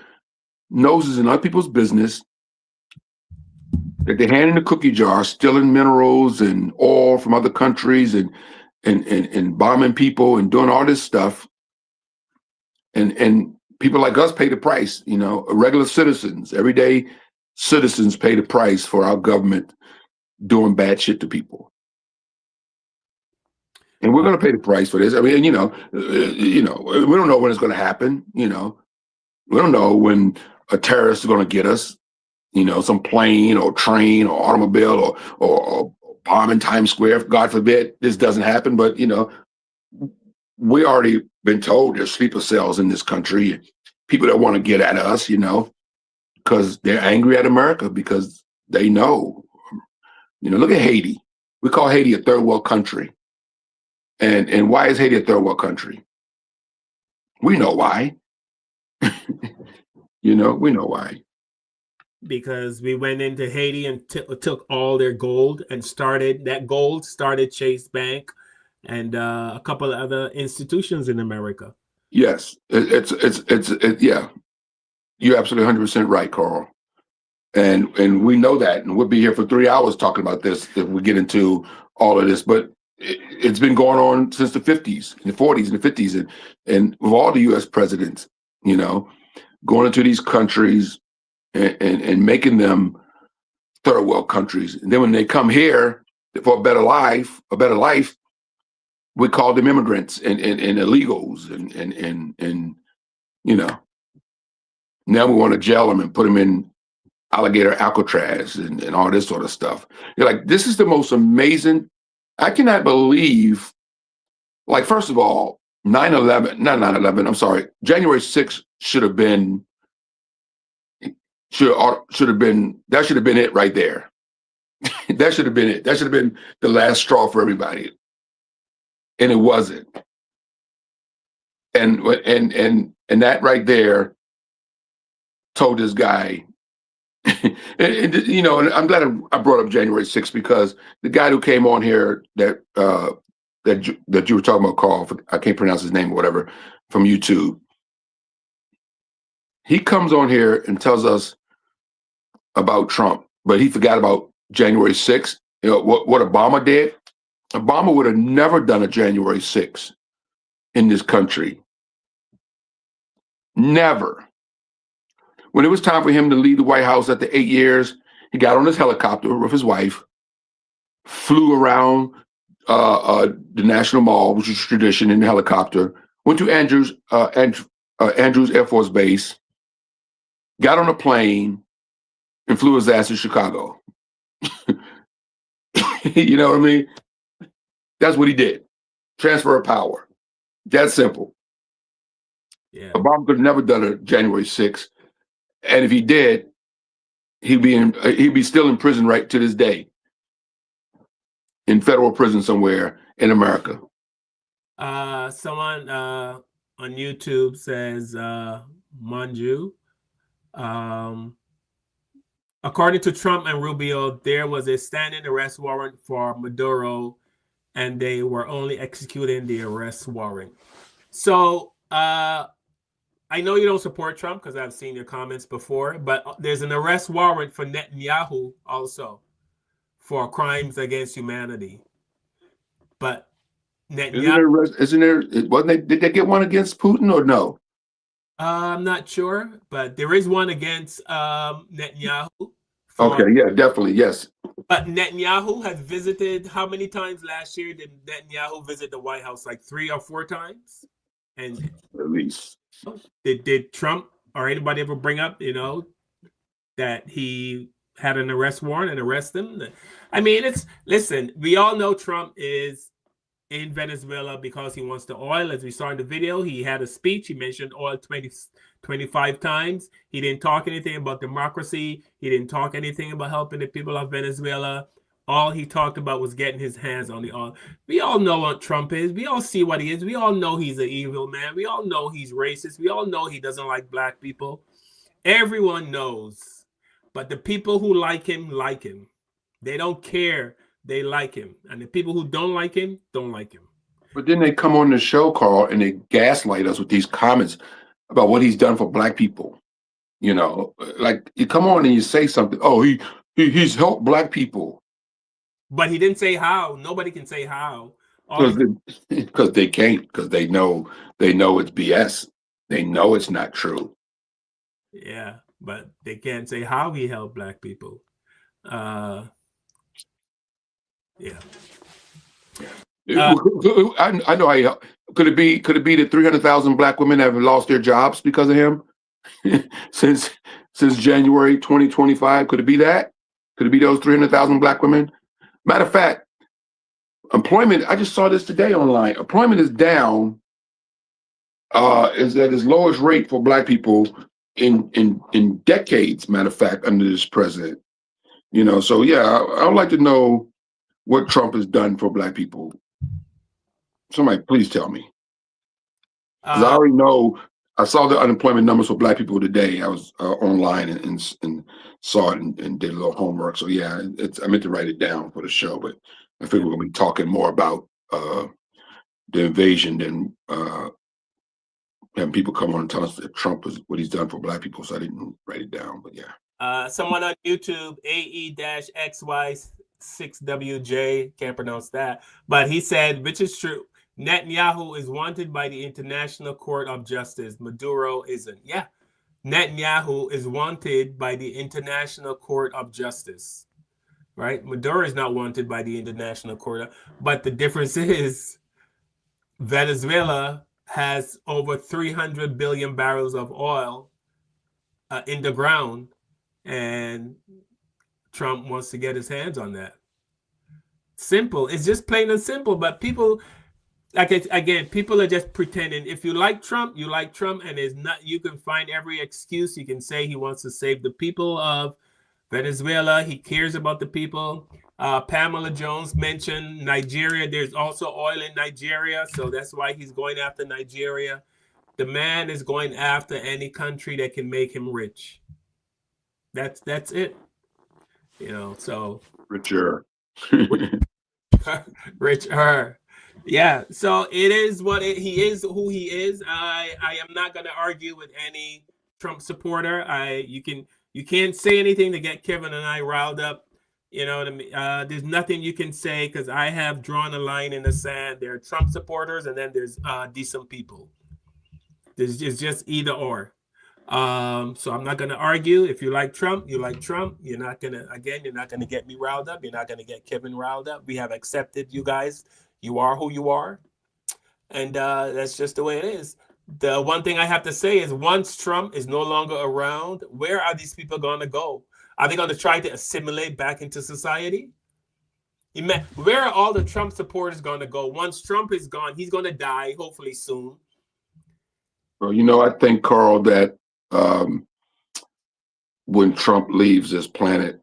[SPEAKER 1] noses in other people's business, that they hand in the cookie jar, stealing minerals and oil from other countries and bombing people and doing all this stuff. And people like us pay the price, you know, regular citizens, everyday citizens pay the price for our government doing bad shit to people. And we're going to pay the price for this. I mean, we don't know when it's going to happen. You know, we don't know when a terrorist is going to get us. You know, some plane or train or automobile or bomb in Times Square. God forbid this doesn't happen. But you know, we already been told there's sleeper cells in this country. People that want to get at us. You know, because they're angry at America because they know. You know, look at Haiti. We call Haiti a third world country. And why is Haiti a third world country? We know why. You know, we know why.
[SPEAKER 2] Because we went into Haiti and took all their gold and started Chase Bank and a couple of other institutions in America.
[SPEAKER 1] Yes, it's yeah. You're absolutely 100% right, Carl. And we know that, and we'll be here for 3 hours talking about this if we get into all of this. But it's been going on since the 50s, and the 40s, and the 50s, and with all the U.S. presidents, you know, going into these countries and making them third world countries. And then when they come here for a better life, we call them immigrants and illegals and you know, now we want to jail them and put them in alligator Alcatraz and all this sort of stuff. You're like, this is the most amazing. I cannot believe, like, first of all, 9/11, not 9/11, I'm sorry, January 6th should have been it right there. That should have been it. That should have been the last straw for everybody. And it wasn't. And that right there told this guy, you know, and I'm glad I brought up January 6th because the guy who came on here that you were talking about, Carl, I can't pronounce his name or whatever, from YouTube. He comes on here and tells us about Trump, but he forgot about January 6th. You know, what Obama did? Obama would have never done a January 6th in this country. Never. When it was time for him to leave the White House after 8 years, he got on his helicopter with his wife, flew around the National Mall, which is tradition in the helicopter, went to Andrews Air Force Base, got on a plane, and flew his ass to Chicago. You know what I mean? That's what he did. Transfer of power. That simple.
[SPEAKER 2] Yeah.
[SPEAKER 1] Obama could have never done a January 6th. And if he did, he'd be still in prison right to this day. In federal prison somewhere in America.
[SPEAKER 2] Someone on YouTube says, Manju, according to Trump and Rubio, there was a standing arrest warrant for Maduro, and they were only executing the arrest warrant. So I know you don't support Trump because I've seen your comments before, but there's an arrest warrant for Netanyahu also for crimes against humanity. But
[SPEAKER 1] Netanyahu, did they get one against Putin or no?
[SPEAKER 2] I'm not sure, but there is one against Netanyahu
[SPEAKER 1] Okay, yeah, definitely, yes.
[SPEAKER 2] But Netanyahu has visited, how many times last year did Netanyahu visit the White House? Like 3 or 4 times? And
[SPEAKER 1] At least.
[SPEAKER 2] did Trump or anybody ever bring up, that he had an arrest warrant and arrest him? I mean, listen, we all know Trump is in Venezuela because he wants the oil. As we saw in the video, he had a speech. He mentioned oil 25 times. He didn't talk anything about democracy. He didn't talk anything about helping the people of Venezuela. All he talked about was getting his hands on the oil. We all know what Trump is. We all see what he is. We all know he's an evil man. We all know he's racist. We all know he doesn't like black people. Everyone knows. But the people who like him, like him. They don't care. They like him. And the people who don't like him, don't like him.
[SPEAKER 1] But then they come on the show, Carl, and they gaslight us with these comments about what he's done for black people. Like you come on and you say something. Oh, he's helped black people.
[SPEAKER 2] But he didn't say how. Nobody can say how.
[SPEAKER 1] Because they can't, because they know it's BS. They know it's not true.
[SPEAKER 2] Yeah, but they can't say how he helped black people. Yeah.
[SPEAKER 1] I know. Could it be that 300,000 black women have lost their jobs because of him since January 2025? Could it be that? Could it be those 300,000 black women? Matter of fact, employment. I just saw this today online. Employment is down. Is at its lowest rate for black people in decades. Matter of fact, under this president. So yeah, I would like to know what Trump has done for black people. Somebody, please tell me. Because I already know. I saw the unemployment numbers for black people today. I was online and saw it and did a little homework. So yeah, I meant to write it down for the show, but I think we're going to be talking more about the invasion than having people come on and tell us that Trump is what he's done for black people. So I didn't write it down, but yeah.
[SPEAKER 2] Someone on YouTube, AE-XY6WJ, can't pronounce that, but he said, which is true, Netanyahu is wanted by the International Court of Justice. Maduro isn't. Yeah, Netanyahu is wanted by the International Court of Justice, right? Maduro is not wanted by the International Court, but the difference is Venezuela has over 300 billion barrels of oil in the ground, and Trump wants to get his hands on that. Simple. It's just plain and simple. But people, people are just pretending. If you like Trump, you like Trump, and it's not. You can find every excuse. You can say he wants to save the people of Venezuela. He cares about the people. Pamela Jones mentioned Nigeria. There's also oil in Nigeria, so that's why he's going after Nigeria. The man is going after any country that can make him rich. That's it. So
[SPEAKER 1] Richer.
[SPEAKER 2] Richer. Yeah. So it is he is who he is. I am not going to argue with any Trump supporter. You can't say anything to get Kevin and I riled up. There's nothing you can say because I have drawn a line in the sand. There are Trump supporters and then there's decent people. It's just either or. So I'm not going to argue. If you like Trump, you like Trump. You're not going to get me riled up. You're not going to get Kevin riled up. We have accepted you guys. You are who you are. And that's just the way it is. The one thing I have to say is once Trump is no longer around, where are these people going to go? Are they going to try to assimilate back into society? Where are all the Trump supporters going to go? Once Trump is gone, he's going to die, hopefully soon.
[SPEAKER 1] Well, I think, Carl, that when Trump leaves this planet,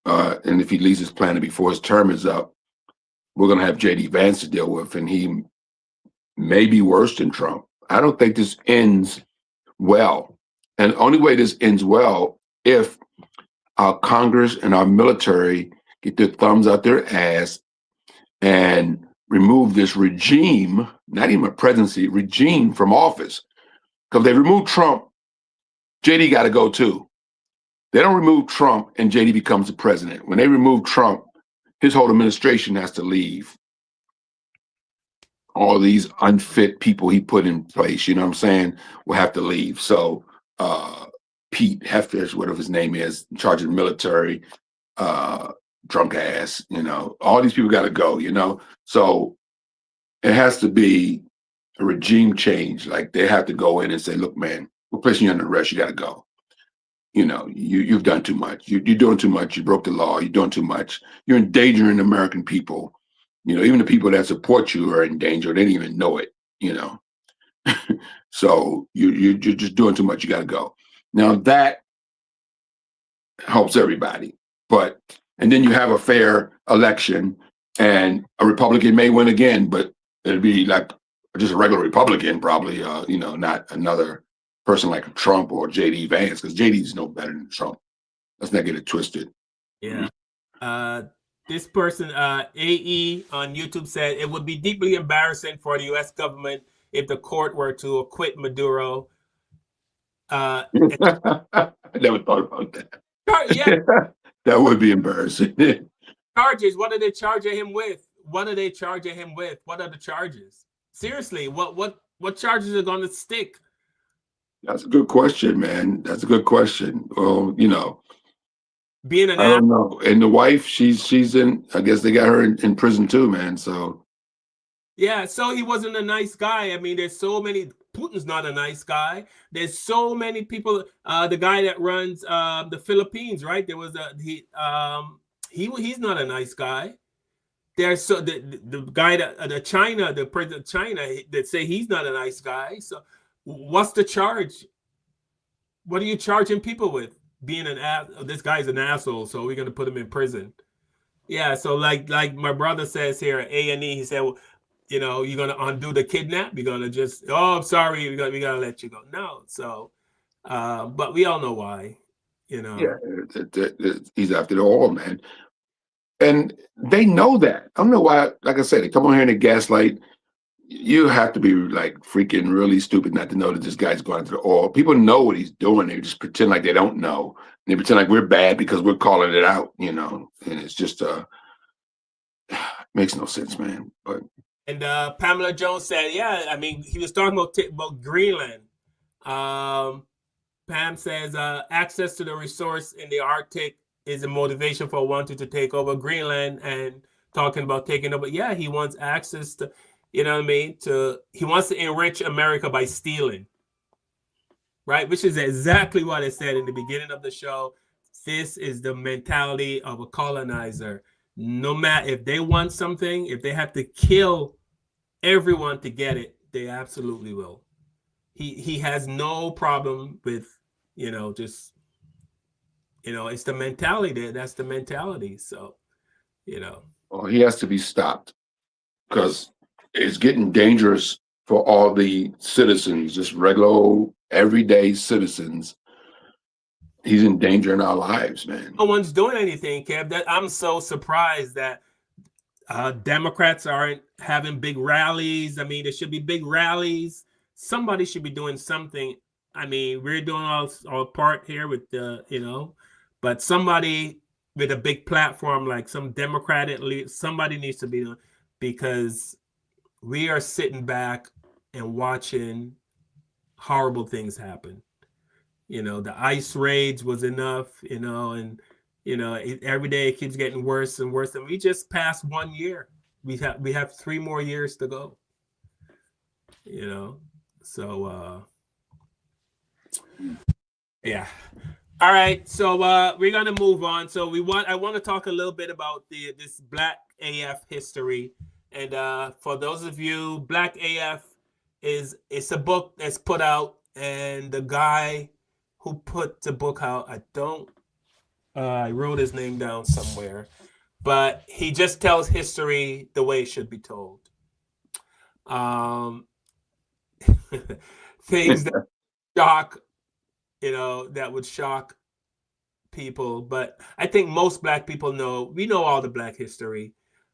[SPEAKER 1] and if he leaves this planet before his term is up, we're going to have J.D. Vance to deal with, and he may be worse than Trump. I don't think this ends well. And the only way this ends well if our Congress and our military get their thumbs out their ass and remove this regime, not even a presidency, regime from office. Because they remove Trump, JD got to go too. They don't remove Trump and JD becomes the president. When they remove Trump, his whole administration has to leave. All these unfit people he put in place, you know what I'm saying, will have to leave. So Pete Heffish, whatever his name is, in charge of the military, drunk ass, all these people got to go, So it has to be a regime change. Like they have to go in and say, look, man, we're placing you under arrest. You got to go. You've done too much. You're doing too much. You broke the law. You're doing too much. You're endangering the American people. Even the people that support you are in danger. They didn't even know it, So you're just doing too much. You got to go. Now that helps everybody. And then you have a fair election and a Republican may win again, but it'll be like just a regular Republican, probably, not another person like Trump or J.D. Vance, because J.D.'s no better than Trump. Let's not get it twisted.
[SPEAKER 2] Yeah. This person, AE on YouTube, said it would be deeply embarrassing for the U.S. government if the court were to acquit Maduro.
[SPEAKER 1] I never thought about that.
[SPEAKER 2] Yeah.
[SPEAKER 1] That would be embarrassing.
[SPEAKER 2] Charges. What are they charging him with? What are they charging him with? What are the charges? Seriously, what charges are going to stick?
[SPEAKER 1] That's a good question, man. That's a good question. Well,
[SPEAKER 2] being an
[SPEAKER 1] I don't know. And the wife, she's in. I guess they got her in prison too, man. So
[SPEAKER 2] yeah, so he wasn't a nice guy. I mean, there's so many. Putin's not a nice guy. There's so many people. The guy that runs the Philippines, right? There was he's not a nice guy. There's the guy that the president of China that say he's not a nice guy. So what's the charge? What are you charging people with? Being an ass. This guy's an asshole, so we're gonna put him in prison. Yeah. So like my brother says here, A&E, he said, well, you're gonna undo the kidnap. You're gonna just, oh, I'm sorry, we gotta let you go. No. So, but we all know why.
[SPEAKER 1] Yeah, he's after the oil, man. And they know that. I don't know why, like I said, they come on here and they gaslight. You have to be like freaking really stupid not to know that this guy's going after the oil. People know what he's doing. They just pretend like they don't know. And they pretend like we're bad because we're calling it out, and it's just makes no sense, man. But
[SPEAKER 2] and Pamela Jones said, yeah, I mean, he was talking about Greenland. Pam says access to the resource in the Arctic is a motivation for wanting to take over Greenland and talking about taking over. Yeah, he wants access to, he wants to enrich America by stealing, right? Which is exactly what I said in the beginning of the show. This is the mentality of a colonizer. No matter if they want something, if they have to kill everyone to get it, they absolutely will. He has no problem with, it's the mentality that's the mentality. So,
[SPEAKER 1] well, he has to be stopped because it's getting dangerous for all the citizens, just regular, everyday citizens. He's endangering our lives, man.
[SPEAKER 2] No one's doing anything, Kev. That I'm so surprised that Democrats aren't having big rallies. I mean, there should be big rallies. Somebody should be doing something. I mean, we're doing our part here with the, but somebody with a big platform like some Democratic leader, somebody needs to be doing, because we are sitting back and watching horrible things happen. The ICE raids was enough, and every day it keeps getting worse and worse. And we just passed 1 year. We have 3 more years to go. So yeah. All right. So we're gonna move on. So I want to talk a little bit about this Black AF history. And for those of you, Black AF it's a book that's put out, and the guy who put the book out, I wrote his name down somewhere, but he just tells history the way it should be told. Things that shock, that would shock people. But I think most Black people we know all the Black history.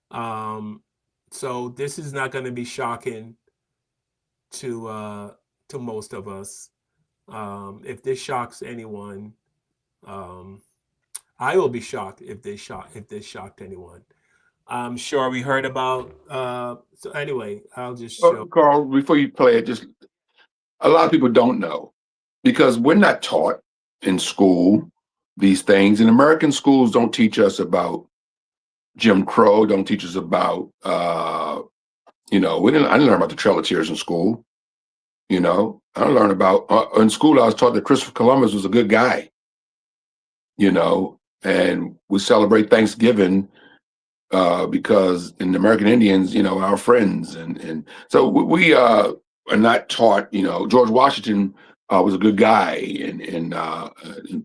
[SPEAKER 2] So this is not going to be shocking to most of us. If this shocks anyone, I will be shocked if this shocked anyone. I'm sure we heard about. So anyway, I'll just show.
[SPEAKER 1] Carl, before you play it, just a lot of people don't know because we're not taught. in school these things. And American schools don't teach us about Jim Crow, don't teach us about, I didn't learn about the Trail of Tears in school. I learned about, in school, I was taught that Christopher Columbus was a good guy, and we celebrate Thanksgiving because in the American Indians, our friends. And so we are not taught, George Washington was a good guy, and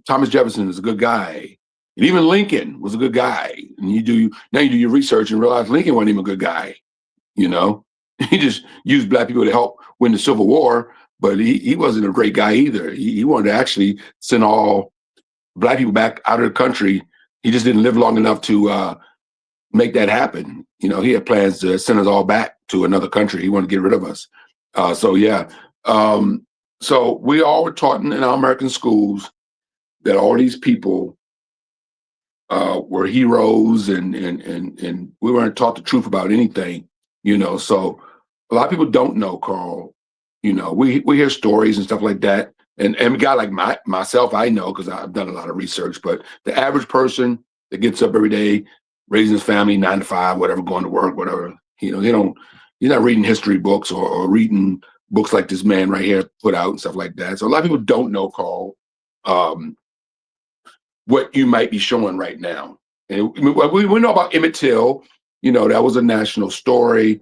[SPEAKER 1] Thomas Jefferson is a good guy. And even Lincoln was a good guy. And you do your research and realize Lincoln wasn't even a good guy. He just used black people to help win the Civil War, but he wasn't a great guy either. He wanted to actually send all black people back out of the country. He just didn't live long enough to make that happen. He had plans to send us all back to another country. He wanted to get rid of us. So we all were taught in our American schools that all these people were heroes, and we weren't taught the truth about anything. So a lot of people don't know, Carl. We hear stories and stuff like that. And a guy like myself, I know because I've done a lot of research, but the average person that gets up every day, raising his family 9 to 5, whatever, going to work, whatever, he's not reading history books or reading books like this man right here put out and stuff like that. So a lot of people don't know, Carl, what you might be showing right now. And we know about Emmett Till, that was a national story.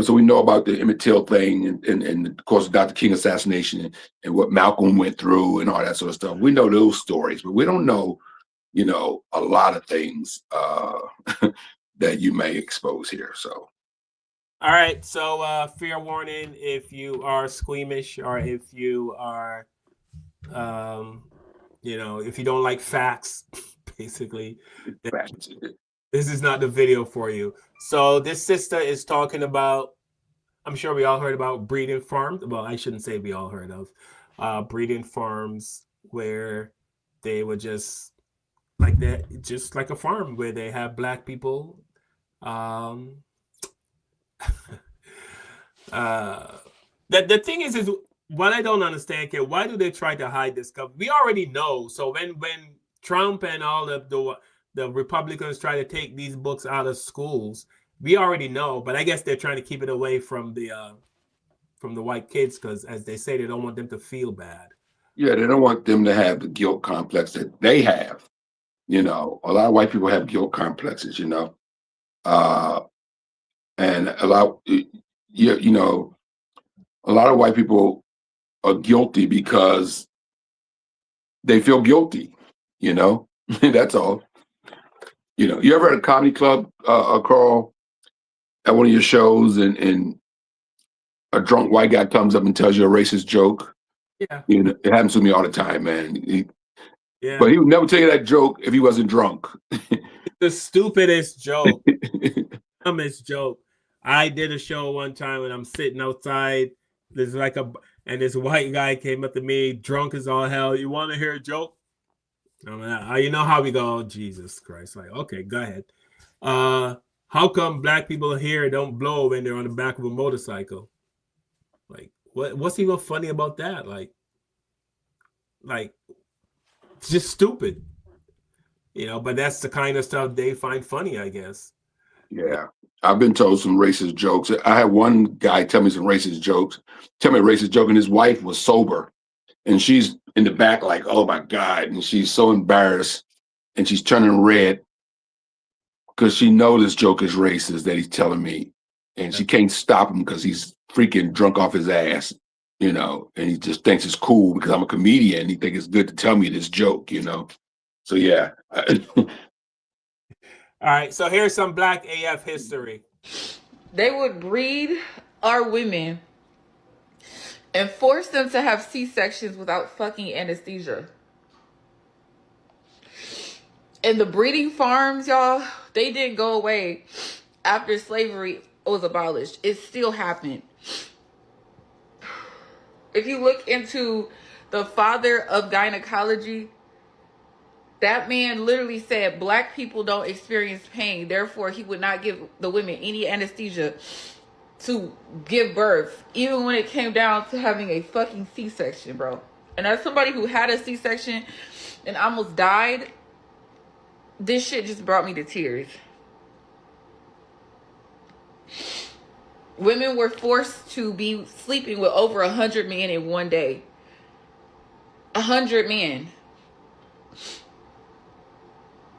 [SPEAKER 1] So we know about the Emmett Till thing and of course, Dr. King assassination and what Malcolm went through and all that sort of stuff. We know those stories, but we don't know, a lot of things that you may expose here. So.
[SPEAKER 2] All right. So fair warning, if you are squeamish or if you are, if you don't like facts, basically, this is not the video for you. So this sister is talking about, I'm sure we all heard about breeding farms. Well, I shouldn't say we all heard of breeding farms where they were just like that, just like a farm where they have black people. The thing is what I don't understand, Kid, why do they try to hide this? We already know. So when Trump and all of the Republicans try to take these books out of schools, we already know. But I guess they're trying to keep it away from the white kids because, as they say, they don't want them to feel bad.
[SPEAKER 1] Yeah, they don't want them to have the guilt complex that they have. A lot of white people have guilt complexes. And a lot, a lot of white people are guilty because they feel guilty. That's all. You ever at a comedy club, Carl, at one of your shows, and a drunk white guy comes up and tells you a racist joke?
[SPEAKER 2] Yeah.
[SPEAKER 1] It happens to me all the time, man.
[SPEAKER 2] Yeah.
[SPEAKER 1] But he would never tell you that joke if he wasn't drunk.
[SPEAKER 2] The stupidest joke. Dumbest joke. I did a show one time when I'm sitting outside. There's and this white guy came up to me, drunk as all hell. You want to hear a joke? I'm like, you know how we go, oh, Jesus Christ. Like, okay, go ahead. How come black people here don't blow when they're on the back of a motorcycle? Like, what's even funny about that? Like, it's just stupid. But that's the kind of stuff they find funny, I guess.
[SPEAKER 1] Yeah. I've been told some racist jokes. I had one guy tell me some racist jokes. Tell me a racist joke, and his wife was sober. And she's in the back like, oh, my God. And she's so embarrassed. And she's turning red because she knows this joke is racist that he's telling me. And she can't stop him because he's freaking drunk off his ass, and he just thinks it's cool because I'm a comedian. He thinks it's good to tell me this joke, So, yeah.
[SPEAKER 2] All right. So here's some Black AF history.
[SPEAKER 8] They would breed our women and force them to have C-sections without fucking anesthesia. And the breeding farms, y'all, they didn't go away after slavery was abolished. It still happened. If you look into the father of gynecology, that man literally said black people don't experience pain. Therefore, he would not give the women any anesthesia to give birth, even when it came down to having a fucking C-section, bro. And as somebody who had a C-section and almost died, this shit just brought me to tears. Women were forced to be sleeping with over 100 men in one day. 100 men.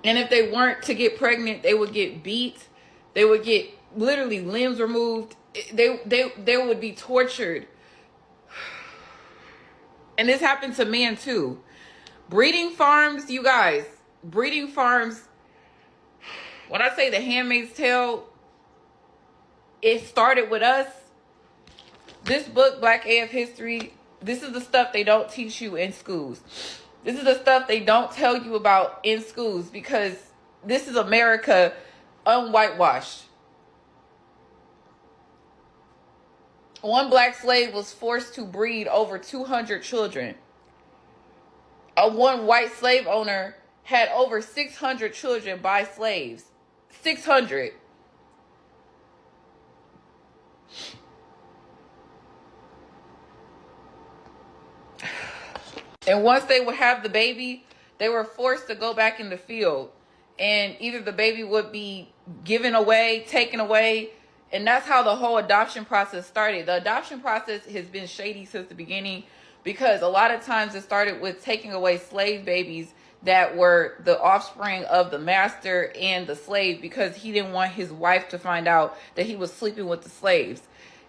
[SPEAKER 8] And if they weren't to get pregnant, they would get beat. They would get literally limbs removed. They would be tortured. And this happened to men too. Breeding farms, you guys. Breeding farms. When I say The Handmaid's Tale, it started with us. This book, Black AF History, this is the stuff they don't teach you in schools. This is the stuff they don't tell you about in schools because this is America unwhitewashed. One black slave was forced to breed over 200 children. One white slave owner had over 600 children by slaves. 600. And once they would have the baby, they were forced to go back in the field. And either the baby would be given away, taken away. And that's how the whole adoption process started. The adoption process has been shady since the beginning because a lot of times it started with taking away slave babies that were the offspring of the master and the slave because he didn't want his wife to find out that he was sleeping with the slaves.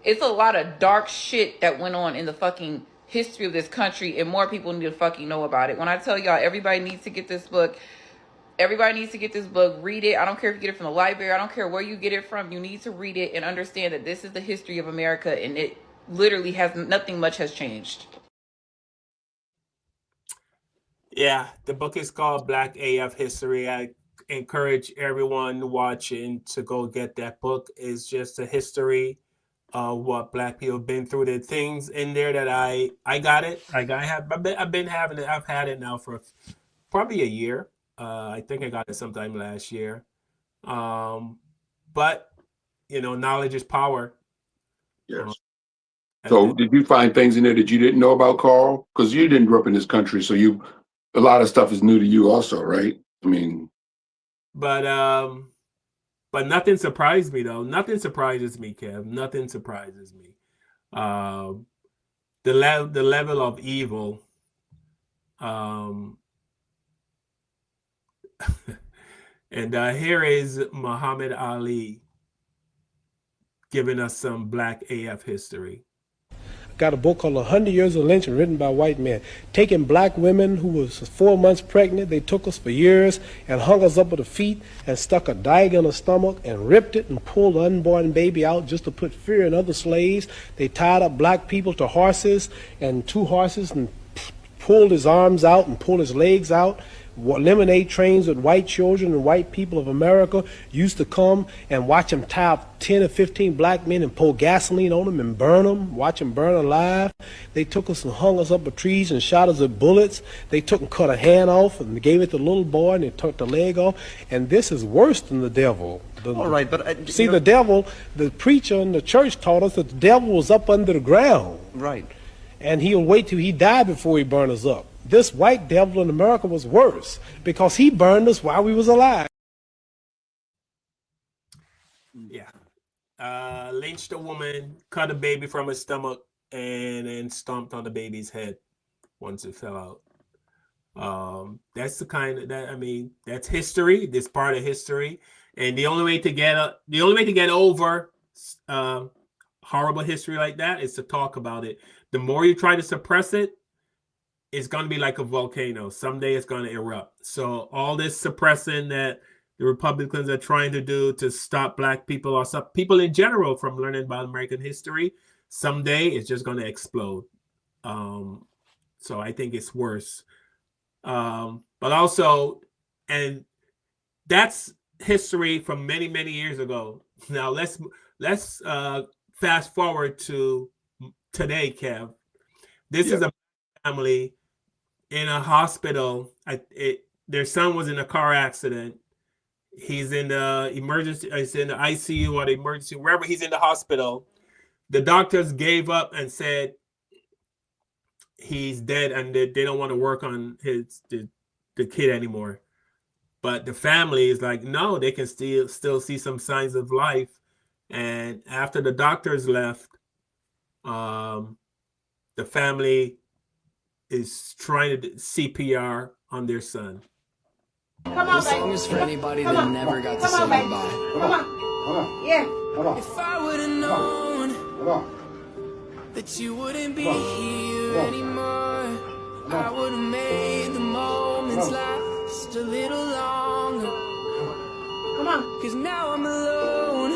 [SPEAKER 8] It's a lot of dark shit that went on in the fucking history of this country, and more people need to fucking know about it. When I tell y'all, everybody needs to get this book. Everybody needs to get this book. Read it. I don't care if you get it from the library. I don't care where you get it from. You need to read it and understand that this is the history of America, and it literally has nothing much has changed.
[SPEAKER 2] Yeah, the book is called Black AF History. I encourage everyone watching to go get that book. It's just a history of what Black people have been through. The things in there that I got it. Like I've been having it. I've had it now for probably a year. I think I got it sometime last year. But knowledge is power.
[SPEAKER 1] Yes. So did you find things in there that you didn't know about, Carl? Because you didn't grow up in this country, so a lot of stuff is new to you also, right? I mean,
[SPEAKER 2] but nothing surprised me though. Nothing surprises me, Kev. Nothing surprises me. The level of evil. And here is Muhammad Ali giving us some Black AF history.
[SPEAKER 9] Got a book called 100 Years of Lynching written by white men. Taking black women who was 4 months pregnant, they took us for years and hung us up at the feet and stuck a dagger in the stomach and ripped it and pulled the unborn baby out just to put fear in other slaves. They tied up black people to horses and 2 horses and pulled his arms out and pulled his legs out. Lemonade trains with white children and white people of America used to come and watch them tie up 10 or 15 black men and pour gasoline on them and burn them, watch them burn alive. They took us and hung us up with trees and shot us with bullets. They took and cut a hand off and gave it to the little boy and they took the leg off. And this is worse than the devil.
[SPEAKER 10] All right, but
[SPEAKER 9] the devil, the preacher in the church taught us that the devil was up under the ground.
[SPEAKER 10] Right.
[SPEAKER 9] And he'll wait till he died before he burn us up. This white devil in America was worse because he burned us while we was alive.
[SPEAKER 2] Yeah. Lynched a woman, cut a baby from his stomach, and then stomped on the baby's head once it fell out. That's the kind of that's history. This part of history. And the only way to get over horrible history like that is to talk about it. The more you try to suppress it, it's going to be like a volcano. Someday it's going to erupt. So all this suppressing that the Republicans are trying to do to stop black people or stop people in general from learning about American history, someday it's just going to explode. So I think it's worse. But also, and that's history from many, many years ago. Now let's fast forward to today, Kev. This is a family in a hospital. Their son was in a car accident. He's in the emergency. He's in the ICU or the emergency, wherever he's in the hospital. The doctors gave up and said he's dead and they don't want to work on the kid anymore. But the family is like, no, they can still see some signs of life. And after the doctors left, the family is trying to CPR on their son.
[SPEAKER 10] This song is for anybody that never got to say goodbye.
[SPEAKER 3] If I would've known that you wouldn't be here anymore, I would've made the moments last a little longer. Cause now I'm alone,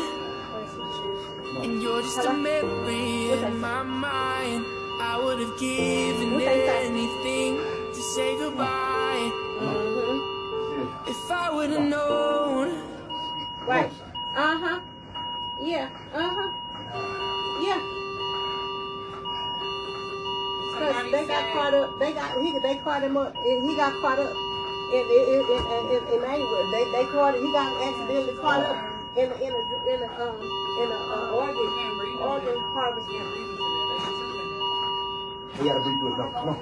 [SPEAKER 3] and you're just a memory in my mind. I would've given anything to say goodbye. If I would've known.
[SPEAKER 11] Right. Yeah. Yeah. Cause they got caught up. They caught him up. And he got caught up in Maywood. They caught him. He got accidentally caught up in organ harvest.
[SPEAKER 12] We gotta breathe through it. Come on.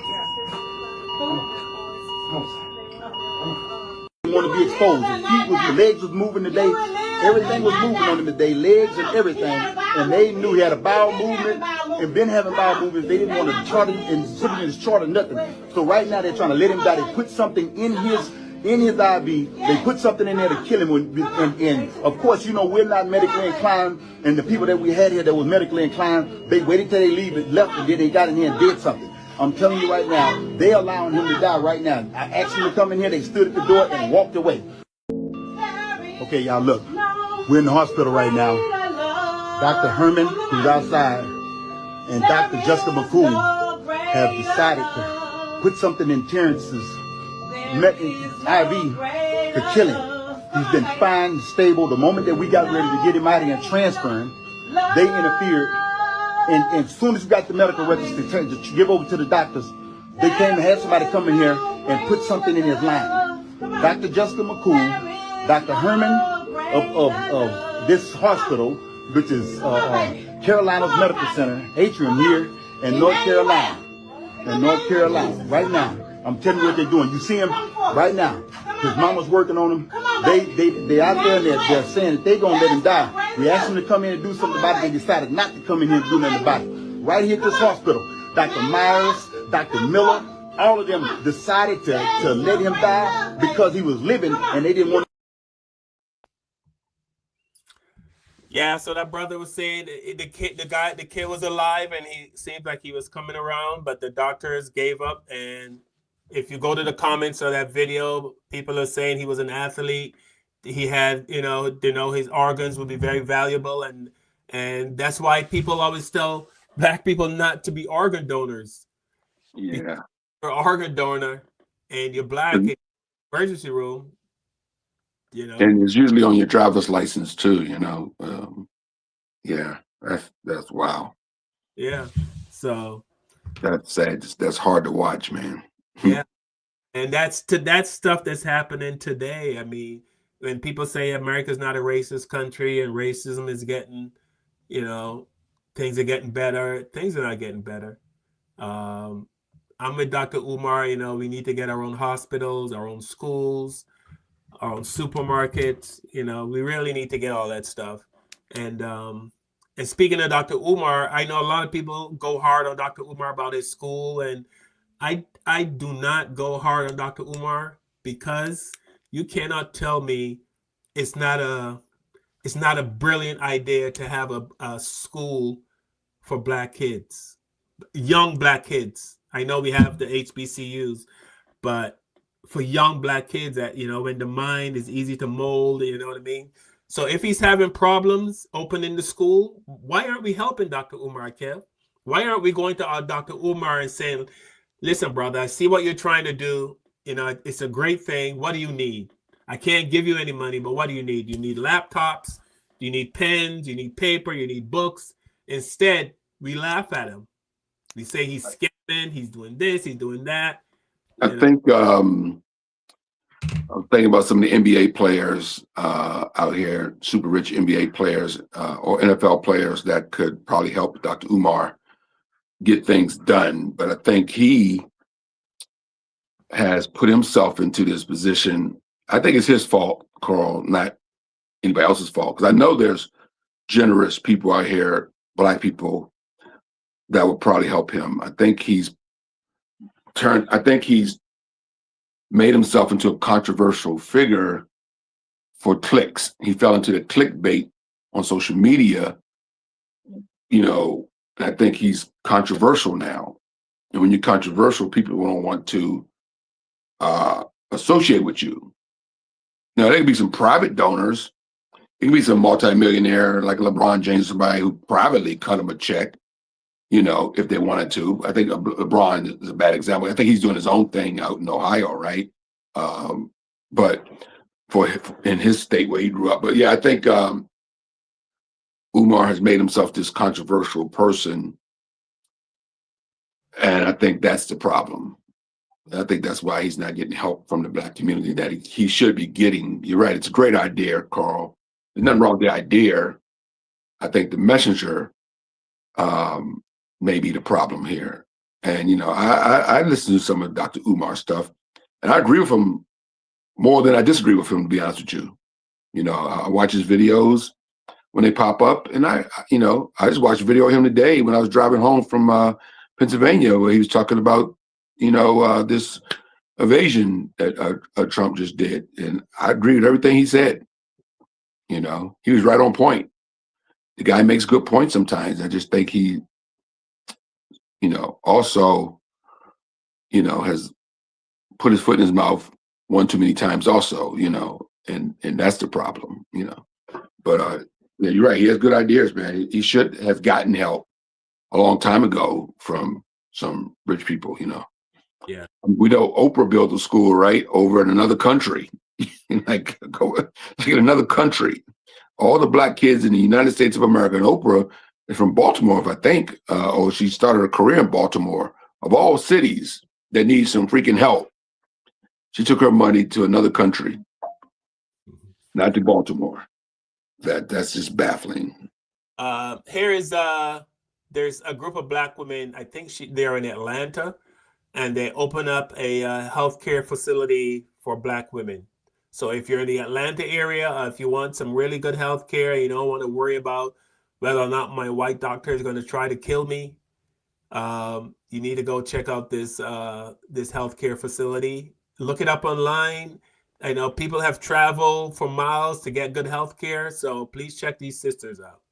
[SPEAKER 12] He want to be exposed. His legs was moving today. Everything was moving on him today. Legs and everything. And they knew he had a bowel movement and been having bowel movements. They didn't want to chart him and put him in his chart or nothing. So right now they're trying to let him die. They put something in his IV. They put something in there to kill him. And of course, you know, we're not medically inclined. And the people that we had here that was medically inclined, they waited till they left, and then they got in here and did something. I'm telling you right now, they allowing him to die right now. I asked them to come in here. They stood at the door and walked away. Okay, y'all, look. We're in the hospital right now. Dr. Herman, who's outside, and Dr. Jessica McCool have decided to put something in Terrence's IV to kill him. He's been fine, stable. The moment that we got ready to get him out of here and transfer him, they interfered. And as soon as we got the medical records to give over to the doctors, they came and had somebody come in here and put something in his line. Dr. Jessica McCool, Dr. Herman of this hospital, which is Carolina's Medical Center, Atrium here in North Carolina. Right now. I'm telling you what they're doing. You see him right now. His mama's working on him. They out there and they're saying that they're going to let him die. We asked them to come in and do something about it. They decided not to come in here and do nothing about it. Right here at this hospital, Dr. Myers, Dr. Miller, all of them decided to let him die because he was living and they didn't want to.
[SPEAKER 2] Yeah, so that brother was saying the kid was alive and he seemed like he was coming around, but the doctors gave up. And if you go to the comments of that video, people are saying he was an athlete. He had, his organs would be very valuable, and that's why people always tell Black people not to be organ donors.
[SPEAKER 1] Yeah,
[SPEAKER 2] you're an organ donor and you're Black in the emergency room.
[SPEAKER 1] And it's usually on your driver's license too. Yeah, that's wow.
[SPEAKER 2] Yeah, so
[SPEAKER 1] that's sad. That's hard to watch, man.
[SPEAKER 2] Yeah, and that's stuff that's happening today. I mean, when people say America's not a racist country and racism is getting, things are getting better, things are not getting better. I'm with Dr. Umar. We need to get our own hospitals, our own schools, our own supermarkets. We really need to get all that stuff. And speaking of Dr. Umar, I know a lot of people go hard on Dr. Umar about his school, and I do not go hard on Dr. Umar because you cannot tell me it's not a brilliant idea to have a school for Black kids, young Black kids. I know we have the HBCUs, but for young Black kids that, when the mind is easy to mold, you know what I mean? So if he's having problems opening the school, why aren't we helping Dr. Umar, Kev? Why aren't we going to Dr. Umar and saying, listen, brother, I see what you're trying to do. It's a great thing. What do you need? I can't give you any money, but what do you need? You need laptops, you need pens, you need paper, you need books. Instead, we laugh at him. We say he's scamming, he's doing this, he's doing that.
[SPEAKER 1] I think I'm thinking about some of the NBA players out here, super rich NBA players or NFL players that could probably help Dr. Umar get things done. But I think he has put himself into this position. I think it's his fault, Carl, not anybody else's fault. Because I know there's generous people out here, Black people, that would probably help him. I think he's made himself into a controversial figure for clicks. He fell into the clickbait on social media. I think he's controversial now. And when you're controversial, people don't want to associate with you. Now, there can be some private donors. It can be some multimillionaire like LeBron James, somebody who privately cut him a check, if they wanted to. I think LeBron is a bad example. I think he's doing his own thing out in Ohio, right? But in his state where he grew up. But yeah, I think Umar has made himself this controversial person. And I think that's the problem. I think that's why he's not getting help from the Black community that he should be getting. You're right. It's a great idea, Carl. There's nothing wrong with the idea. I think the messenger may be the problem here. And, I listen to some of Dr. Umar's stuff, and I agree with him more than I disagree with him, to be honest with you. I watch his videos when they pop up, and I just watched a video of him today when I was driving home from Pennsylvania, where he was talking about, this evasion that Trump just did. And I agree with everything he said. He was right on point. The guy makes good points sometimes. I just think he, also, has put his foot in his mouth one too many times also, and that's the problem, But yeah, you're right. He has good ideas, man. He should have gotten help a long time ago from some rich people,
[SPEAKER 2] Yeah.
[SPEAKER 1] We know Oprah built a school, right, over in another country, like in another country. All the Black kids in the United States of America, and Oprah is from Baltimore, I think, or she started a career in Baltimore, of all cities that need some freaking help. She took her money to another country, not to Baltimore. That's just baffling.
[SPEAKER 2] There's a group of Black women. I think they're in Atlanta, and they open up a healthcare facility for Black women. So if you're in the Atlanta area, if you want some really good healthcare, you don't want to worry about whether or not my white doctor is going to try to kill me, you need to go check out this healthcare facility. Look it up online. I know people have traveled for miles to get good healthcare, so please check these sisters out.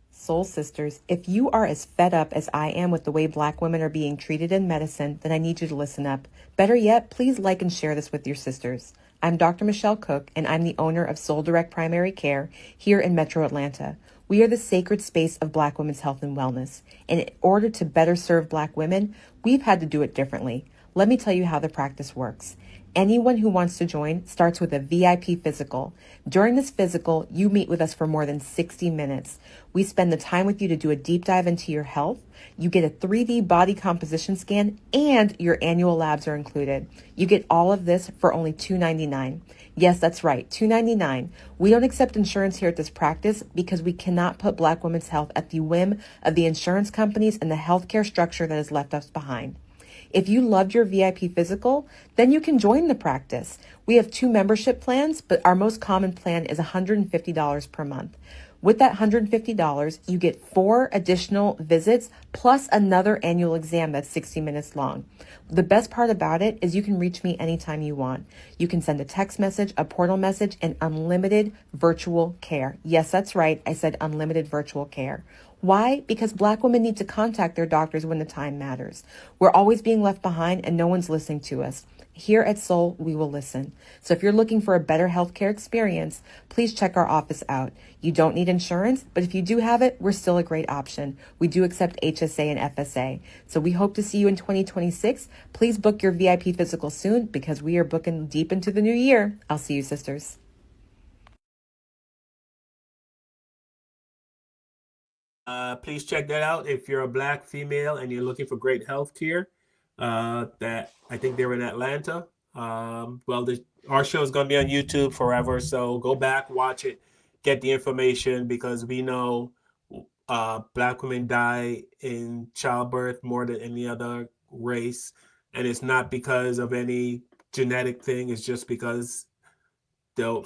[SPEAKER 13] Soul Sisters, if you are as fed up as I am with the way Black women are being treated in medicine, then I need you to listen up. Better yet, please like and share this with your sisters. I'm Dr. Michelle Cook, and I'm the owner of Soul Direct Primary Care here in Metro Atlanta. We are the sacred space of Black women's health and wellness. And in order to better serve Black women, we've had to do it differently. Let me tell you how the practice works. Anyone who wants to join starts with a VIP physical. During this physical, you meet with us for more than 60 minutes. We spend the time with you to do a deep dive into your health. You get a 3D body composition scan, and your annual labs are included. You get all of this for only $299. Yes, that's right, $299. We don't accept insurance here at this practice because we cannot put Black women's health at the whim of the insurance companies and the healthcare structure that has left us behind. If you loved your VIP physical, then you can join the practice. We have 2 membership plans, but our most common plan is $150 per month. With that $150, you get 4 additional visits plus another annual exam that's 60 minutes long. The best part about it is you can reach me anytime you want. You can send a text message, a portal message, and unlimited virtual care. Yes, that's right. I said unlimited virtual care. Why? Because Black women need to contact their doctors when the time matters. We're always being left behind and no one's listening to us. Here at Soul, we will listen. So if you're looking for a better healthcare experience, please check our office out. You don't need insurance, but if you do have it, we're still a great option. We do accept HSA and FSA. So we hope to see you in 2026. Please book your VIP physical soon because we are booking deep into the new year. I'll see you, sisters.
[SPEAKER 2] Please check that out if you're a Black female and you're looking for great health care. That I think they're in Atlanta. Our show is going to be on YouTube forever, so go back, watch it, get the information, because we know Black women die in childbirth more than any other race, and it's not because of any genetic thing. It's just because they'll,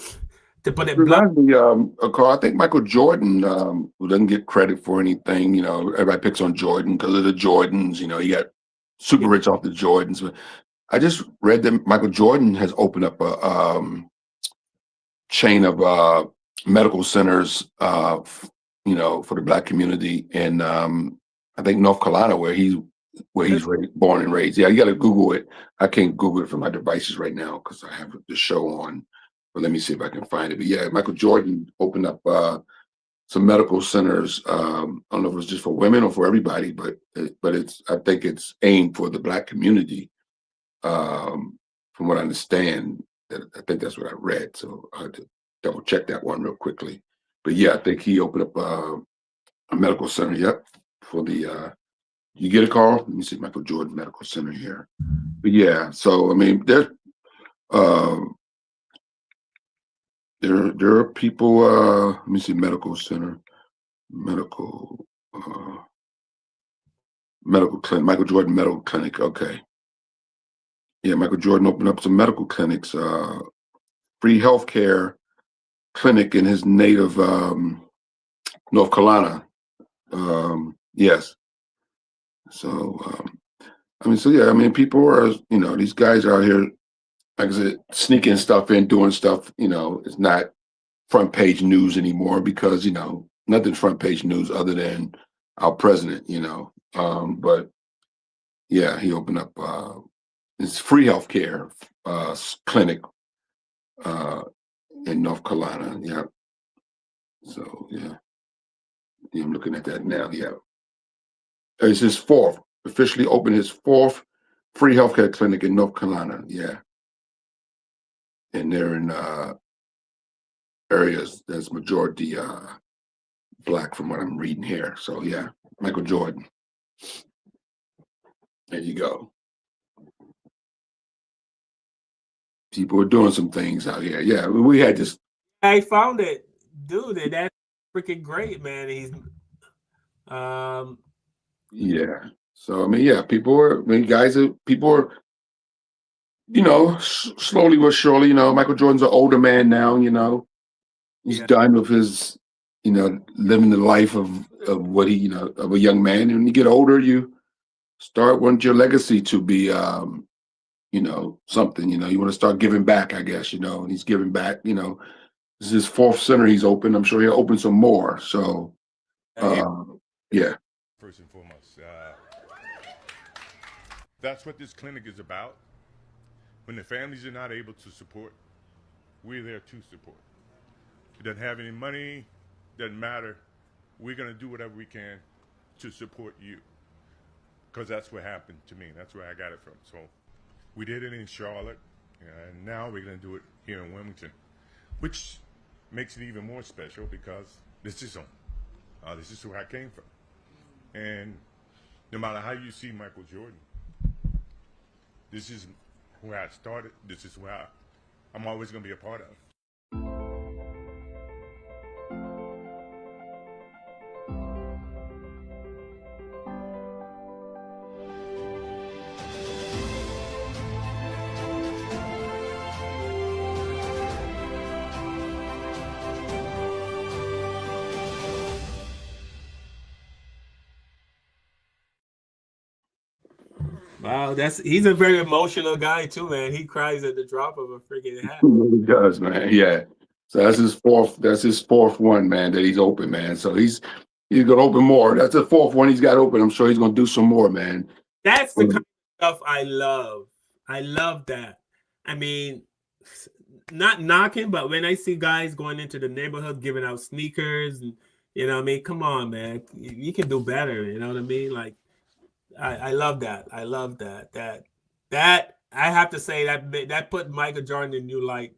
[SPEAKER 2] to put it blunt.
[SPEAKER 1] Reminds me, Carl, I think Michael Jordan, who doesn't get credit for anything, everybody picks on Jordan because of the Jordans, he got super rich off the Jordans. But I just read that Michael Jordan has opened up a chain of medical centers, for the Black community in, I think, North Carolina, where he's born and raised. Yeah, you got to Google it. I can't Google it from my devices right now because I have the show on. But let me see if I can find it. But yeah, Michael Jordan opened up some medical centers. I don't know if it was just for women or for everybody, but I think it's aimed for the Black community. From what I understand, I think that's what I read. So I had to double check that one real quickly. But yeah, I think he opened up a medical center. Yep, for the you get it, Carl? Let me see, Michael Jordan Medical Center here. But yeah, so I mean, there are people. Let me see, medical center, medical clinic, Michael Jordan Medical Clinic. Okay, yeah, Michael Jordan opened up some medical clinics, free healthcare clinic in his native North Carolina. Yes. So I mean, people are, these guys are out here, like I said, sneaking stuff in, doing stuff. It's not front page news anymore because nothing front page news other than our president. But yeah, he opened up this free healthcare clinic in North Carolina. Yeah. So yeah, I'm looking at that now. Yeah, it's his officially opened his fourth free healthcare clinic in North Carolina. Yeah. And they're in areas that's majority Black from what I'm reading here. So yeah, Michael Jordan. There you go. People are doing some things out here. Yeah, we had this.
[SPEAKER 2] I found it, dude. And that's freaking great, man. He's
[SPEAKER 1] yeah. So I mean, yeah, people are slowly but surely, Michael Jordan's an older man now, he's done with his, living the life of what he, of a young man. And when you get older, you want your legacy to be, something, you want to start giving back, I guess, and he's giving back, this is his fourth center he's opened. I'm sure he'll open some more. So, yeah.
[SPEAKER 14] First and foremost, that's what this clinic is about. When the families are not able to support, we're there to support. If you don't have any money, doesn't matter. We're going to do whatever we can to support you. Because that's what happened to me. That's where I got it from. So we did it in Charlotte, and now we're going to do it here in Wilmington, which makes it even more special because this is home. This is where I came from. And no matter how you see Michael Jordan, this is where I started. This is where I'm always going to be a part of.
[SPEAKER 2] Wow, he's a very emotional guy too, man. He cries at the drop of a freaking hat.
[SPEAKER 1] He does, man. Yeah. So that's his fourth one, man, that he's open, man. So he's gonna open more. That's the fourth one he's got open. I'm sure he's gonna do some more, man.
[SPEAKER 2] That's the kind of stuff I love. I love that. I mean, not knocking, but when I see guys going into the neighborhood giving out sneakers, and come on, man. You can do better, you know what I mean? Like, I love that. I love that. That I have to say that put Michael Jordan in new light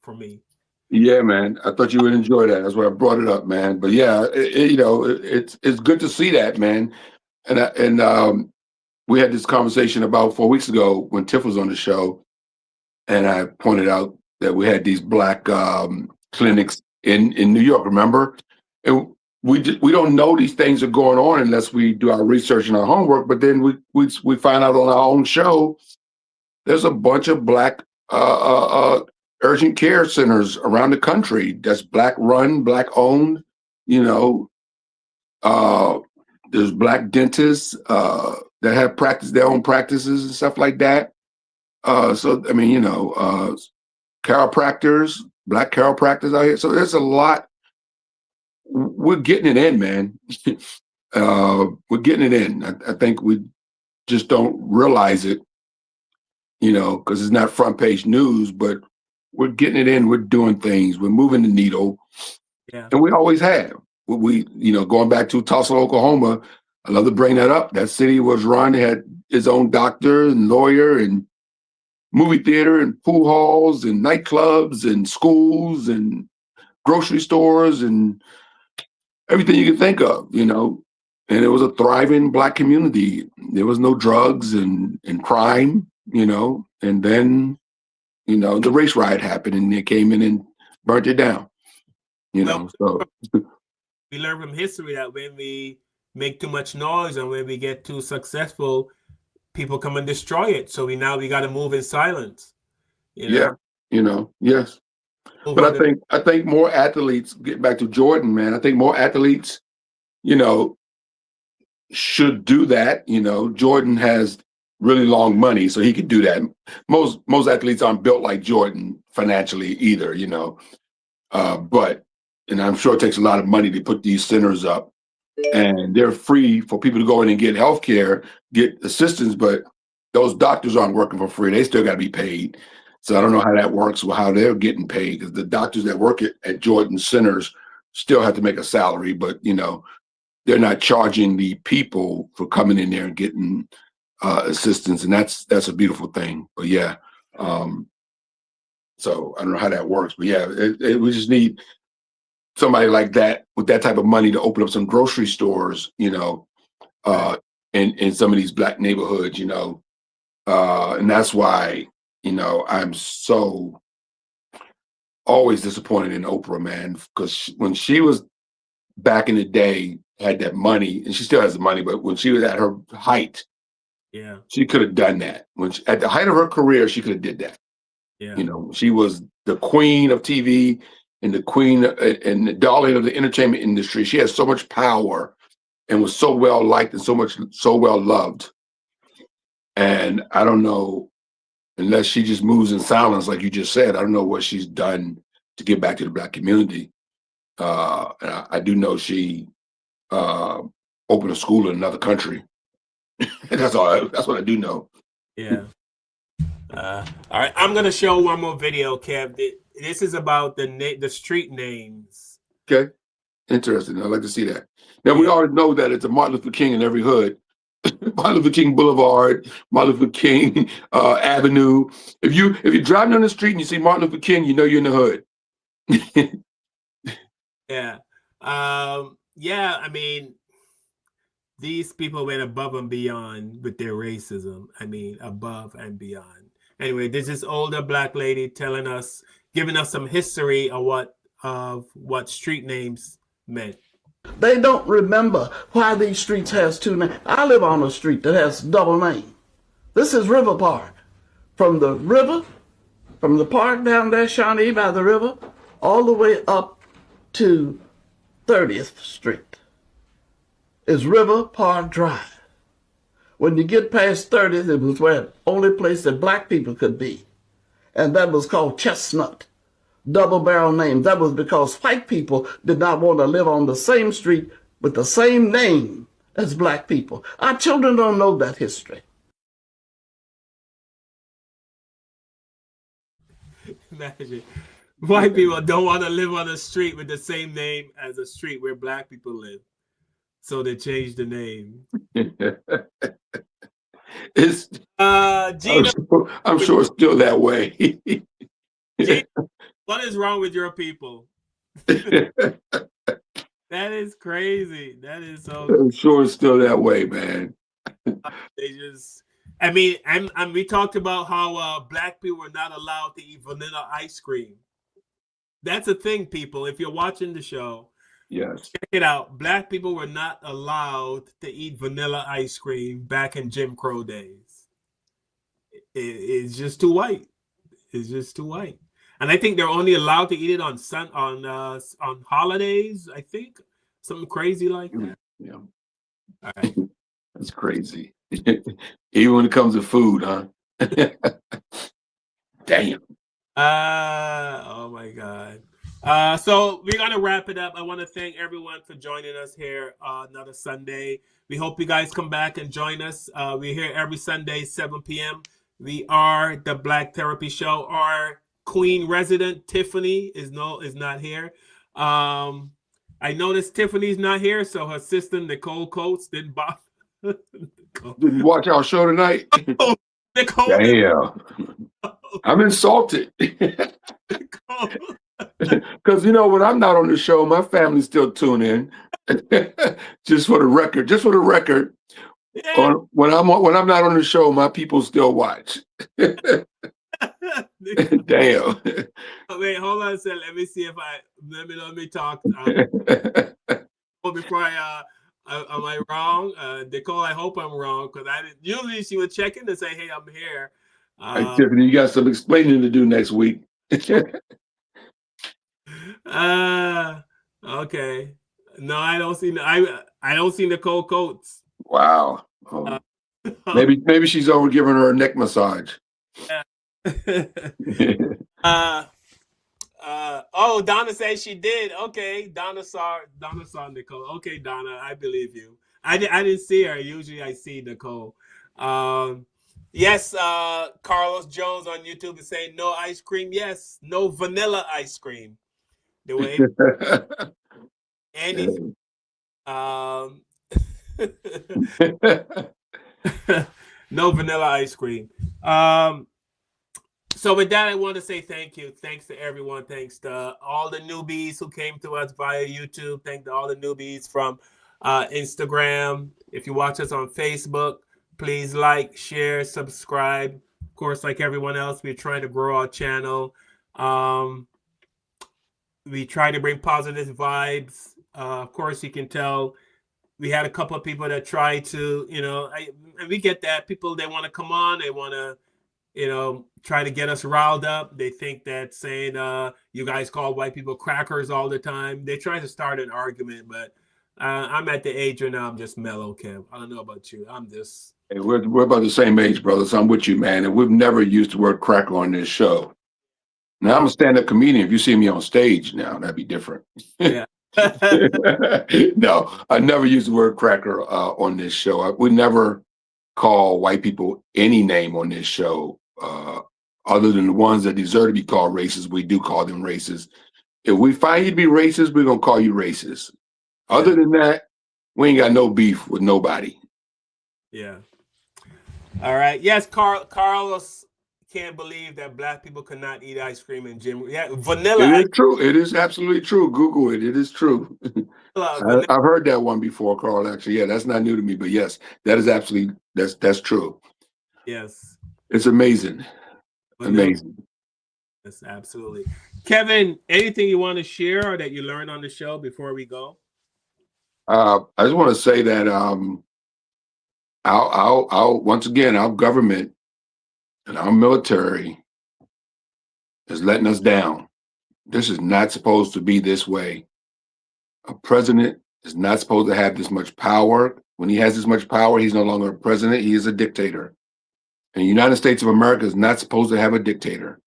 [SPEAKER 2] for me.
[SPEAKER 1] Yeah, man. I thought you would enjoy that. That's why I brought it up, man. But yeah, it's good to see that, man. And we had this conversation about 4 weeks ago when Tiff was on the show, and I pointed out that we had these Black clinics in New York. Remember? And we don't know these things are going on unless we do our research and our homework. But then we find out on our own show there's a bunch of Black urgent care centers around the country that's Black run, Black owned. You know, there's Black dentists that have their own practices and stuff like that. So I mean, you know, chiropractors, Black chiropractors out here. So there's a lot. We're getting it in, man. We're getting it in. I think we just don't realize it, you know, because it's not front page news, but we're getting it in. We're doing things. We're moving the needle.
[SPEAKER 2] Yeah.
[SPEAKER 1] And we always have. We, you know, going back to Tulsa, Oklahoma, I love to bring that up. That city was run, it had its own doctor and lawyer and movie theater and pool halls and nightclubs and schools and grocery stores and everything you can think of, you know. And it was a thriving Black community. There was no drugs and crime, you know. And then, you know, the race riot happened and they came in and burnt it down, you know. So
[SPEAKER 2] we learn from history that when we make too much noise and when we get too successful, people come and destroy it. So we got to move in silence. You know?
[SPEAKER 1] Yeah, you know, yes. But I think more athletes, get back to Jordan, man, I think more athletes, you know, should do that. You know, Jordan has really long money, so he could do that. Most athletes aren't built like Jordan financially either, you know. And I'm sure it takes a lot of money to put these centers up. And they're free for people to go in and get health care, get assistance, but those doctors aren't working for free. They still got to be paid. So I don't know how that works or how they're getting paid, because the doctors that work at Jordan centers still have to make a salary, but, you know, they're not charging the people for coming in there and getting assistance. And that's a beautiful thing. But yeah, so I don't know how that works, but yeah, we just need somebody like that with that type of money to open up some grocery stores, you know, in some of these Black neighborhoods, you know. And that's why, you know, I'm so always disappointed in Oprah, man, because when she was back in the day, had that money, and she still has the money, but when she was at her height,
[SPEAKER 2] yeah,
[SPEAKER 1] she could have done that. At the height of her career, she could have did that.
[SPEAKER 2] Yeah.
[SPEAKER 1] You know, she was the queen of TV and the queen and the darling of the entertainment industry. She has so much power and was so well liked and so well loved. And I don't know, unless she just moves in silence, like you just said, I don't know what she's done to give back to the Black community. And I do know she opened a school in another country. That's what I do know.
[SPEAKER 2] Yeah. All right, I'm gonna show one more video, Kev. This is about the street names.
[SPEAKER 1] Okay, interesting. I'd like to see that. Now we already know that it's a Martin Luther King in every hood. Martin Luther King Boulevard, Martin Luther King Avenue. If you're driving down the street and you see Martin Luther King, you know you're in the hood.
[SPEAKER 2] Yeah. Yeah, I mean, these people went above and beyond with their racism. I mean, above and beyond. Anyway, this is older Black lady giving us some history of what street names meant.
[SPEAKER 15] They don't remember why these streets has two names. I live on a street that has double name. This is River Park. From the park down there, Shawnee by the river, all the way up to 30th Street is River Park Drive. When you get past 30th, it was where the only place that Black people could be. And that was called Chestnut. Double barrel name. That was because white people did not want to live on the same street with the same name as Black people. Our children don't know that history.
[SPEAKER 2] Imagine. White people don't want to live on a street with the same name as a street where Black people live. So they changed the name. Gina,
[SPEAKER 1] I'm sure it's still that way.
[SPEAKER 2] Gina, what is wrong with your people? That is crazy. That is so.
[SPEAKER 1] I'm sure it's still that way, man.
[SPEAKER 2] They just. I mean, and we talked about how Black people were not allowed to eat vanilla ice cream. That's a thing, people. If you're watching the show,
[SPEAKER 1] Yes.
[SPEAKER 2] Check it out. Black people were not allowed to eat vanilla ice cream back in Jim Crow days. It's just too white. It's just too white. And I think they're only allowed to eat it on holidays. I think something crazy like that.
[SPEAKER 1] Yeah.
[SPEAKER 2] All right.
[SPEAKER 1] That's crazy. Even when it comes to food, huh? Damn.
[SPEAKER 2] Oh my God. So we're gonna wrap it up. I want to thank everyone for joining us here another Sunday. We hope you guys come back and join us. We're here every Sunday, 7 p.m. We are the Black Therapy Show. Our Queen resident Tiffany is not here. I noticed Tiffany's not here, so her sister Nicole Coates didn't bother.
[SPEAKER 1] Didn't watch our show tonight.
[SPEAKER 2] Nicole.
[SPEAKER 1] Damn. I'm insulted. Because when I'm not on the show, my family still tune in. Just for the record.
[SPEAKER 2] Yeah.
[SPEAKER 1] When I'm not on the show, my people still watch. Damn.
[SPEAKER 2] Wait, hold on a second. Let me see if let me talk. Before am I wrong? Nicole, I hope I'm wrong, because usually she would check in and say, hey, I'm here.
[SPEAKER 1] Hey, Tiffany, you got some explaining to do next week.
[SPEAKER 2] Okay. No, I don't see. I don't see Nicole Coates.
[SPEAKER 1] Wow. Maybe she's over giving her a neck massage.
[SPEAKER 2] Oh, Donna says she did. Okay, Donna saw Nicole. Okay, Donna, I believe you. I didn't see her. Usually I see Nicole. Yes, Carlos Jones on YouTube is saying no ice cream. Yes, no vanilla ice cream. The way anything. No vanilla ice cream. So with that, I want to say thank you. Thanks to everyone. Thanks to all the newbies who came to us via YouTube. Thank to all the newbies from Instagram. If you watch us on Facebook, please like, share, subscribe. Of course, like everyone else, we're trying to grow our channel. We try to bring positive vibes. Of course, you can tell we had a couple of people that try to, and we get that. People, they want to come on. They want to, try to get us riled up. They think that saying you guys call white people crackers all the time. They try to start an argument, but I'm at the age where now I'm just mellow, Kev. I don't know about you. I'm just...
[SPEAKER 1] Hey, we're about the same age, brothers. I'm with you, man. And we've never used the word cracker on this show. Now, I'm a stand-up comedian. If you see me on stage now, that'd be different.
[SPEAKER 2] Yeah.
[SPEAKER 1] No, I never use the word cracker on this show. We never call white people any name on this show other than the ones that deserve to be called racist. We do call them racist. If we find you to be racist, we're going to call you racist. Other than that, we ain't got no beef with nobody.
[SPEAKER 2] Yeah. All right. Yes, Carlos can't believe that black people cannot eat ice cream in Jim. Yeah, vanilla.
[SPEAKER 1] It is true. It is absolutely true. Google it. It is true. I've heard that one before, Carl. Actually, yeah, that's not new to me. But yes, that is absolutely that's true.
[SPEAKER 2] Yes,
[SPEAKER 1] it's amazing. Amazing.
[SPEAKER 2] Yes, absolutely. Kevin, anything you want to share or that you learned on the show before we go?
[SPEAKER 1] I just want to say that our once again, our government and our military is letting us down. This is not supposed to be this way. A president is not supposed to have this much power. When he has this much power, he's no longer a president. He is a dictator. And the United States of America is not supposed to have a dictator.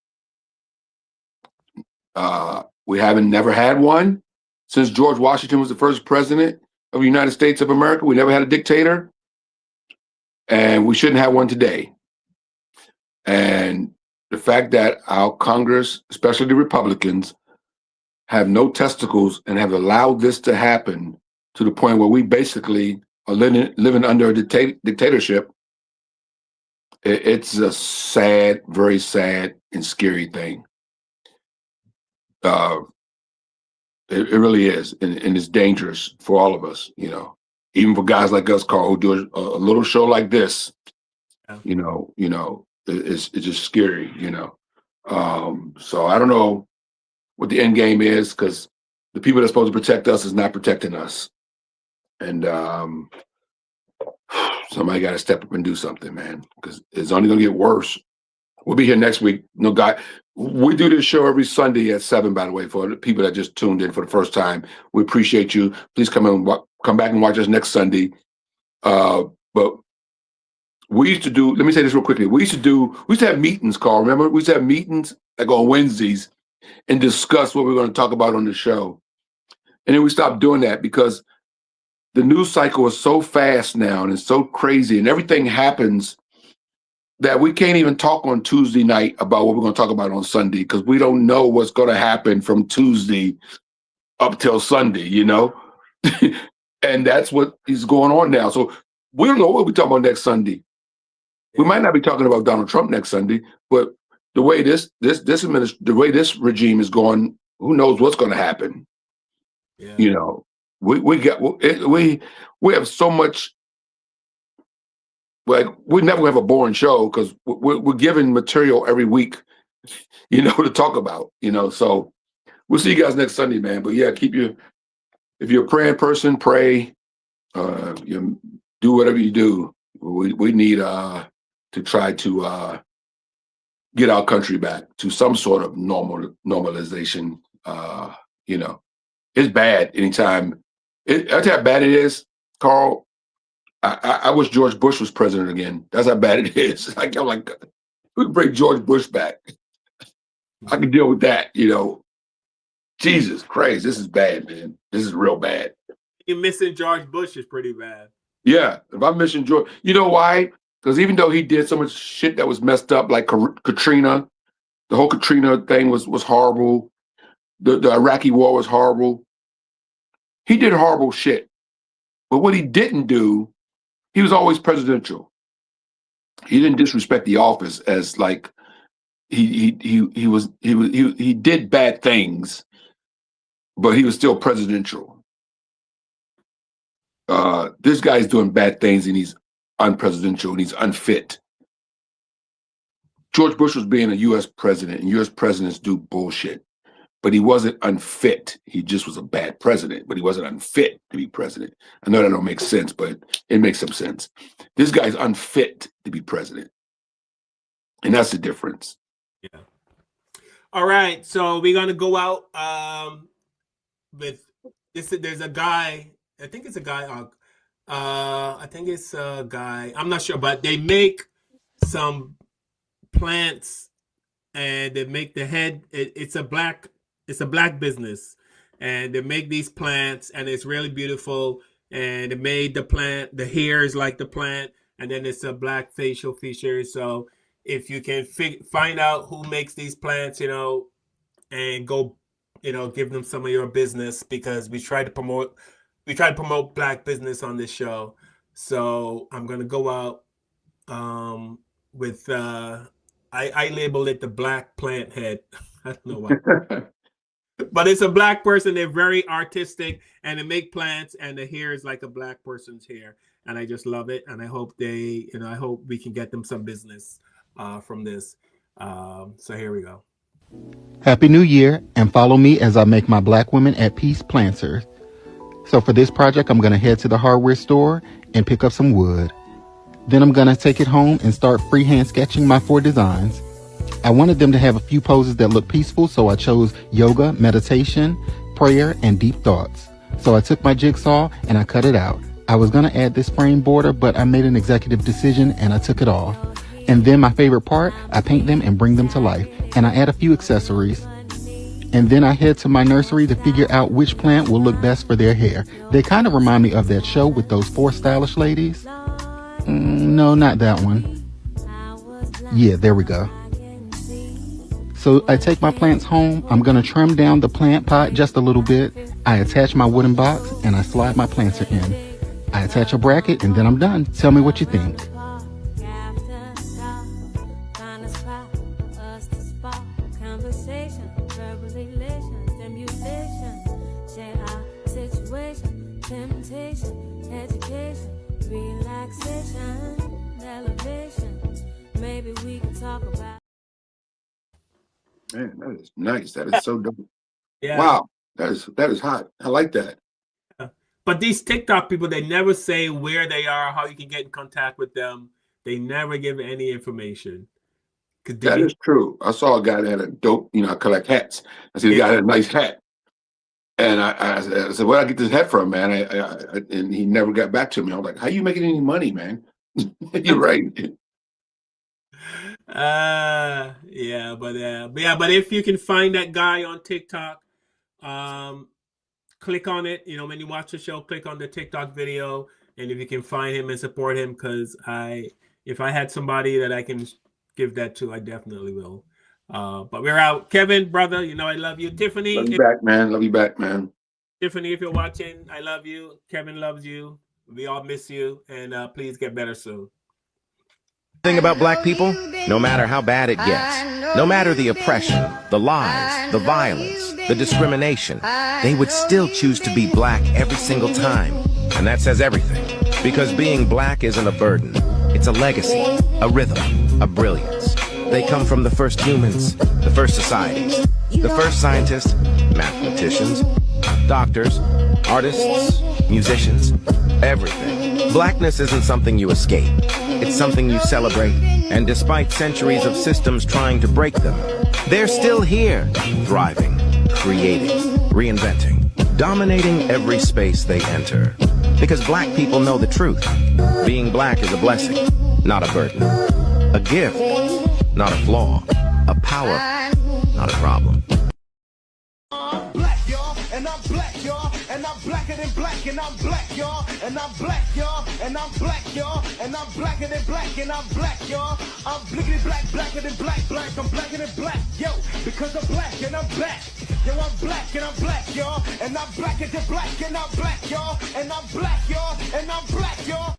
[SPEAKER 1] We haven't never had one since George Washington was the first president of the United States of America. We never had a dictator, and we shouldn't have one today. And the fact that our Congress, especially the Republicans, have no testicles and have allowed this to happen to the point where we basically are living under a dictatorship, it's a sad, very sad and scary thing. It really is, and it's dangerous for all of us, even for guys like us, Carl, who do a little show like this, it's just scary, So I don't know what the end game is, because the people that's supposed to protect us is not protecting us. And somebody got to step up and do something, man, because it's only going to get worse. We'll be here next week. No, guy, we do this show every Sunday at 7, by the way, for the people that just tuned in for the first time. We appreciate you. Please come back and watch us next Sunday. But we used to do, let me say this real quickly. We used to have meetings, Carl, remember? We used to have meetings like on Wednesdays and discuss what we're going to talk about on the show. And then we stopped doing that because the news cycle is so fast now and it's so crazy and everything happens that we can't even talk on Tuesday night about what we're going to talk about on Sunday because we don't know what's going to happen from Tuesday up till Sunday, you know? And that's what is going on now. So we don't know what we're talking about next Sunday. We might not be talking about Donald Trump next Sunday, but the way this regime is going, who knows what's going to happen? Yeah. You know, we have so much. Like we never have a boring show because we're given material every week, you know, to talk about. You know, so we'll see you guys next Sunday, man. But yeah, if you're a praying person, pray. You do whatever you do. We need to try to get our country back to some sort of normalization. You know, it's bad anytime. I tell you how bad it is, Carl. I wish George Bush was president again. That's how bad it is. I'm like, we can bring George Bush back. I can deal with that, you know. Jesus Christ, this is bad, man. This is real bad.
[SPEAKER 2] You're missing George Bush is pretty bad.
[SPEAKER 1] Yeah, if I'm missing George, you know why? Because even though he did so much shit that was messed up, like Katrina, the whole Katrina thing was horrible. The Iraqi war was horrible. He did horrible shit. But what he didn't do, he was always presidential. He didn't disrespect the office as like he did bad things, but he was still presidential. This guy's doing bad things and he's unpresidential and he's unfit. George Bush was being a U.S. president, and U.S. presidents do bullshit. But he wasn't unfit. He just was a bad president, but he wasn't unfit to be president. I know that don't make sense, but it makes some sense. This guy's unfit to be president. And that's the difference.
[SPEAKER 2] Yeah. All right. So we're going to go out with this. There's a guy. I think it's a guy. I'm not sure, but they make some plants and they make the head. It's a black business, and they make these plants, and it's really beautiful. And they made the plant, the hair is like the plant, and then it's a black facial feature. So if you can find out who makes these plants, you know, and go, you know, give them some of your business, because we try to promote black business on this show. So I'm gonna go out with I labeled it the black plant head. I don't know why. But it's a black person. They're very artistic, and they make plants, and the hair is like a black person's hair. And I just love it. And I hope I hope we can get them some business from this. So here we go.
[SPEAKER 16] Happy New Year, and follow me as I make my Black Women at Peace planters. So for this project, I'm going to head to the hardware store and pick up some wood. Then I'm going to take it home and start freehand sketching my 4 designs. I wanted them to have a few poses that look peaceful, so I chose yoga, meditation, prayer, and deep thoughts. So I took my jigsaw and I cut it out. I was going to add this frame border, but I made an executive decision and I took it off. And then my favorite part, I paint them and bring them to life. And I add a few accessories. And then I head to my nursery to figure out which plant will look best for their hair. They kind of remind me of that show with those 4 stylish ladies. No, not that one. Yeah, there we go. So I take my plants home. I'm going to trim down the plant pot just a little bit. I attach my wooden box and I slide my planter in. I attach a bracket and then I'm done. Tell me what you think.
[SPEAKER 1] Man, that is nice. That is so dope.
[SPEAKER 2] Yeah.
[SPEAKER 1] Wow. That is hot. I like that.
[SPEAKER 2] But these TikTok people, they never say where they are, how you can get in contact with them. They never give any information.
[SPEAKER 1] That is true. I saw a guy that had a dope, I collect hats. I see the guy had a nice hat. And I said, where'd I get this hat from, man? And he never got back to me. I was like, how you making any money, man? You're right.
[SPEAKER 2] But if you can find that guy on TikTok, click on it. When you watch the show, click on the TikTok video, and if you can find him and support him, because if I had somebody that I can give that to, I definitely will. But we're out. Kevin, brother, I love you. Tiffany,
[SPEAKER 1] Love you back, man. Love you back, man.
[SPEAKER 2] Tiffany, if you're watching, I love you. Kevin loves you. We all miss you, and please get better soon.
[SPEAKER 17] Thing about black people, no matter how bad it gets, no matter the oppression, the lies, the violence, the discrimination, they would still choose to be black every single time. And that says everything, because being black isn't a burden. It's a legacy, a rhythm, a brilliance. They come from the first humans, the first societies, the first scientists, mathematicians, doctors, artists, musicians, everything. Blackness isn't something you escape. It's something you celebrate, and despite centuries of systems trying to break them, they're still here, thriving, creating, reinventing, dominating every space they enter. Because black people know the truth. Being black is a blessing, not a burden. A gift, not a flaw. A power, not a problem.
[SPEAKER 3] And I'm black, y'all, and I'm blacker than black, and I'm black, y'all, and I'm black, y'all, and I'm black, y'all, and I'm blacker than black, and I'm black, y'all. I'm blickety black, blacker than black, I'm blacker than black, yo, because I'm black and I'm black. Yo, I'm black and I'm black, y'all, and I'm blacker than black, and I'm black, y'all, and I'm black, y'all, and I'm black, y'all.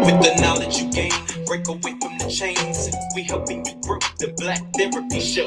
[SPEAKER 3] With the knowledge you gain, break away from the chains. We helping you grow the Black Therapy Show.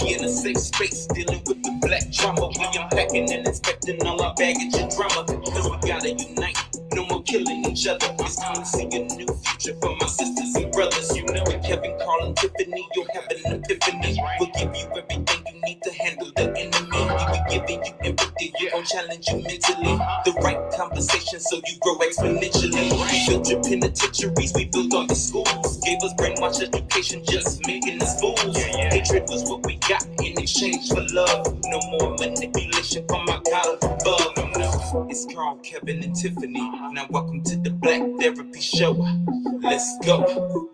[SPEAKER 3] You in a safe space, dealing with the black trauma. We unpacking and inspecting all our baggage and drama. Cause we gotta unite, no more killing each other. It's time to see a new future for my sisters and brothers. With Kevin, Carl, and Tiffany, you'll have an epiphany. We'll give you everything you need to handle the enemy. We'll be giving you empathy, we gon' challenge you mentally. The right conversation so you grow exponentially. We built your penitentiaries, we built all your schools. Gave us brainwash education, just making us fools. Hatred was what we got in exchange for love. No more manipulation from our God above. It's Carl, Kevin, and Tiffany. Now welcome to the Black Therapy Show. Let's go.